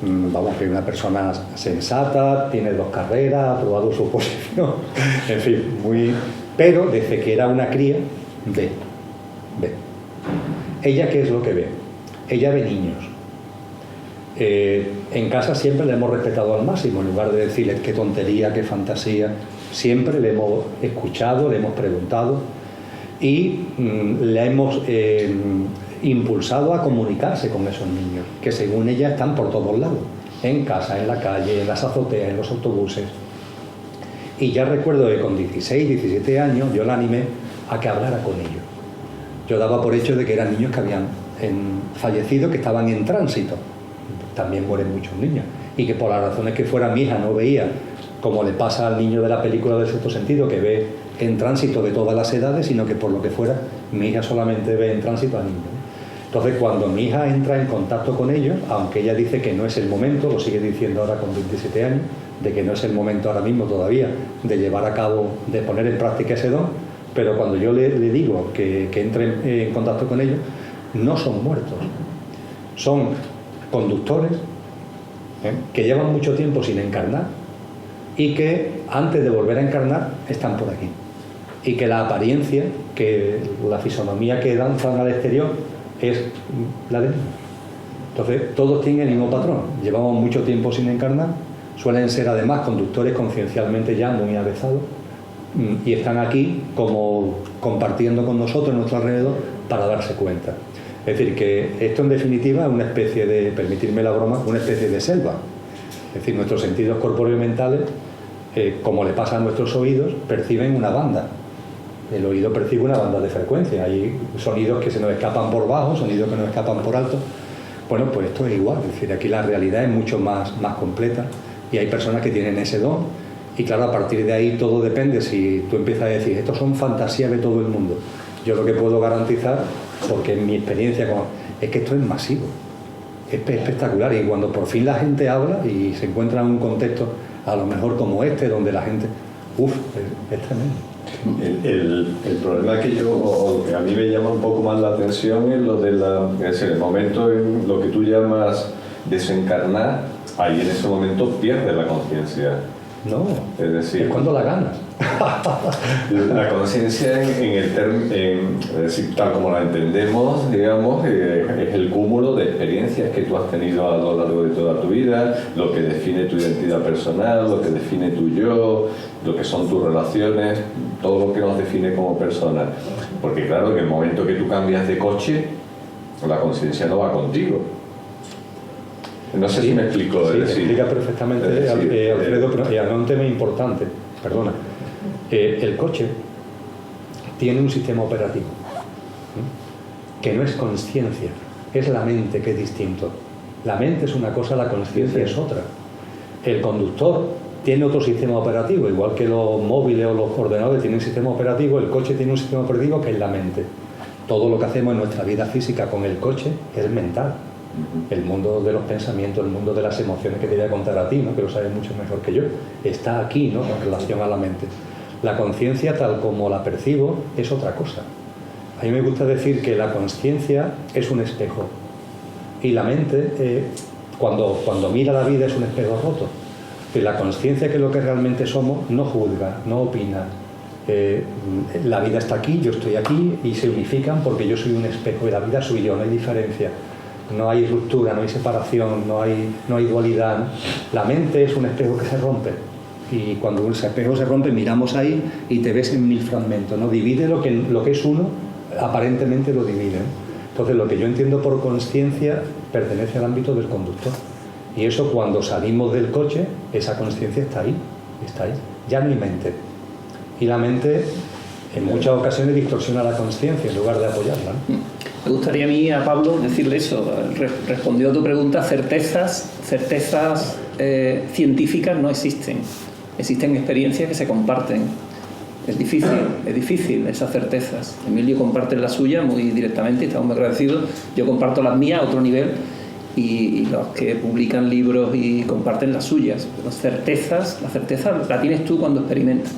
vamos, que es una persona sensata, tiene 2 carreras, ha aprobado su oposición, en fin, pero desde que era una cría, ve. ¿Ella qué es lo que ve? Ella ve niños. En casa siempre le hemos respetado al máximo, en lugar de decirles qué tontería, qué fantasía, siempre le hemos escuchado, le hemos preguntado y le hemos impulsado a comunicarse con esos niños, que según ella están por todos lados, en casa, en la calle, en las azoteas, en los autobuses. Y ya recuerdo que con 16, 17 años yo la animé a que hablara con ellos. Yo daba por hecho de que eran niños que habían fallecido, que estaban en tránsito. También mueren muchos niños. Y que por las razones que fuera mi hija no veía, como le pasa al niño de la película del sexto sentido, que ve en tránsito de todas las edades, sino que por lo que fuera, mi hija solamente ve en tránsito a niños. Entonces, cuando mi hija entra en contacto con ellos, aunque ella dice que no es el momento, lo sigue diciendo ahora con 27 años, de que no es el momento ahora mismo todavía de llevar a cabo, de poner en práctica ese don, pero cuando yo le digo que entre en contacto con ellos, no son muertos, son conductores que llevan mucho tiempo sin encarnar y que antes de volver a encarnar están por aquí. Y que la apariencia, que la fisonomía que danzan al exterior es la de niños. Entonces, todos tienen el mismo patrón. Llevamos mucho tiempo sin encarnar, suelen ser además conductores conciencialmente ya muy avezados y están aquí como compartiendo con nosotros en nuestro alrededor para darse cuenta. Es decir, que esto en definitiva es una especie de, permitirme la broma, una especie de selva. Es decir, nuestros sentidos corpóreos y mentales, como le pasa a nuestros oídos, perciben una banda. El oído percibe una banda de frecuencia. Hay sonidos que se nos escapan por bajo, sonidos que nos escapan por alto. Bueno, pues esto es igual. Es decir, aquí la realidad es mucho más completa y hay personas que tienen ese don. Y claro, a partir de ahí todo depende. Si tú empiezas a decir, estos son fantasías de todo el mundo. Yo lo que puedo garantizar, porque en mi experiencia es que esto es masivo, es espectacular, y cuando por fin la gente habla y se encuentra en un contexto a lo mejor como este, donde la gente, es tremendo. El problema que a mí me llama un poco más la atención es lo de el momento en lo que tú llamas desencarnar, ahí en ese momento pierdes la conciencia. No, es decir, es cuando la ganas. La conciencia es decir, tal como la entendemos, digamos, es el cúmulo de experiencias que tú has tenido a lo largo de toda tu vida, lo que define tu identidad personal, lo que define tu yo, lo que son tus relaciones, todo lo que nos define como personas. Porque claro, en el momento que tú cambias de coche, la conciencia no va contigo. No sé si me explico. Sí, me explica perfectamente, Alfredo, pero no un tema importante, perdona. El coche tiene un sistema operativo que no es consciencia, es la mente, que es distinto. La mente es una cosa, la consciencia es otra. El conductor tiene otro sistema operativo, igual que los móviles o los ordenadores tienen un sistema operativo, el coche tiene un sistema operativo que es la mente. Todo lo que hacemos en nuestra vida física con el coche es mental. El mundo de los pensamientos, el mundo de las emociones que te voy a contar a ti, ¿no? Que lo sabes mucho mejor que yo, está aquí, ¿no? En relación a la mente. La conciencia, tal como la percibo, es otra cosa. A mí me gusta decir que la conciencia es un espejo y la mente, cuando mira la vida, es un espejo roto. Y la conciencia, que es lo que realmente somos, no juzga, no opina. La vida está aquí, yo estoy aquí y se unifican porque yo soy un espejo y la vida soy yo, no hay diferencia. No hay ruptura, no hay separación, no hay dualidad. La mente es un espejo que se rompe. Y cuando ese espejo se rompe, miramos ahí y te ves en 1000 fragmentos, ¿no? Divide lo que es uno, aparentemente lo divide. Entonces, lo que yo entiendo por conciencia pertenece al ámbito del conductor. Y eso, cuando salimos del coche, esa conciencia está ahí. Ya no hay mente. Y la mente, en muchas ocasiones, distorsiona la conciencia en lugar de apoyarla, ¿no? Me gustaría a mí, a Pablo, decirle eso. Respondió a tu pregunta, certezas científicas no existen. Existen experiencias que se comparten. Es difícil esas certezas. Emilio comparte la suya muy directamente y estamos muy agradecidos. Yo comparto las mías a otro nivel y los que publican libros y comparten las suyas. Las certezas la tienes tú cuando experimentas.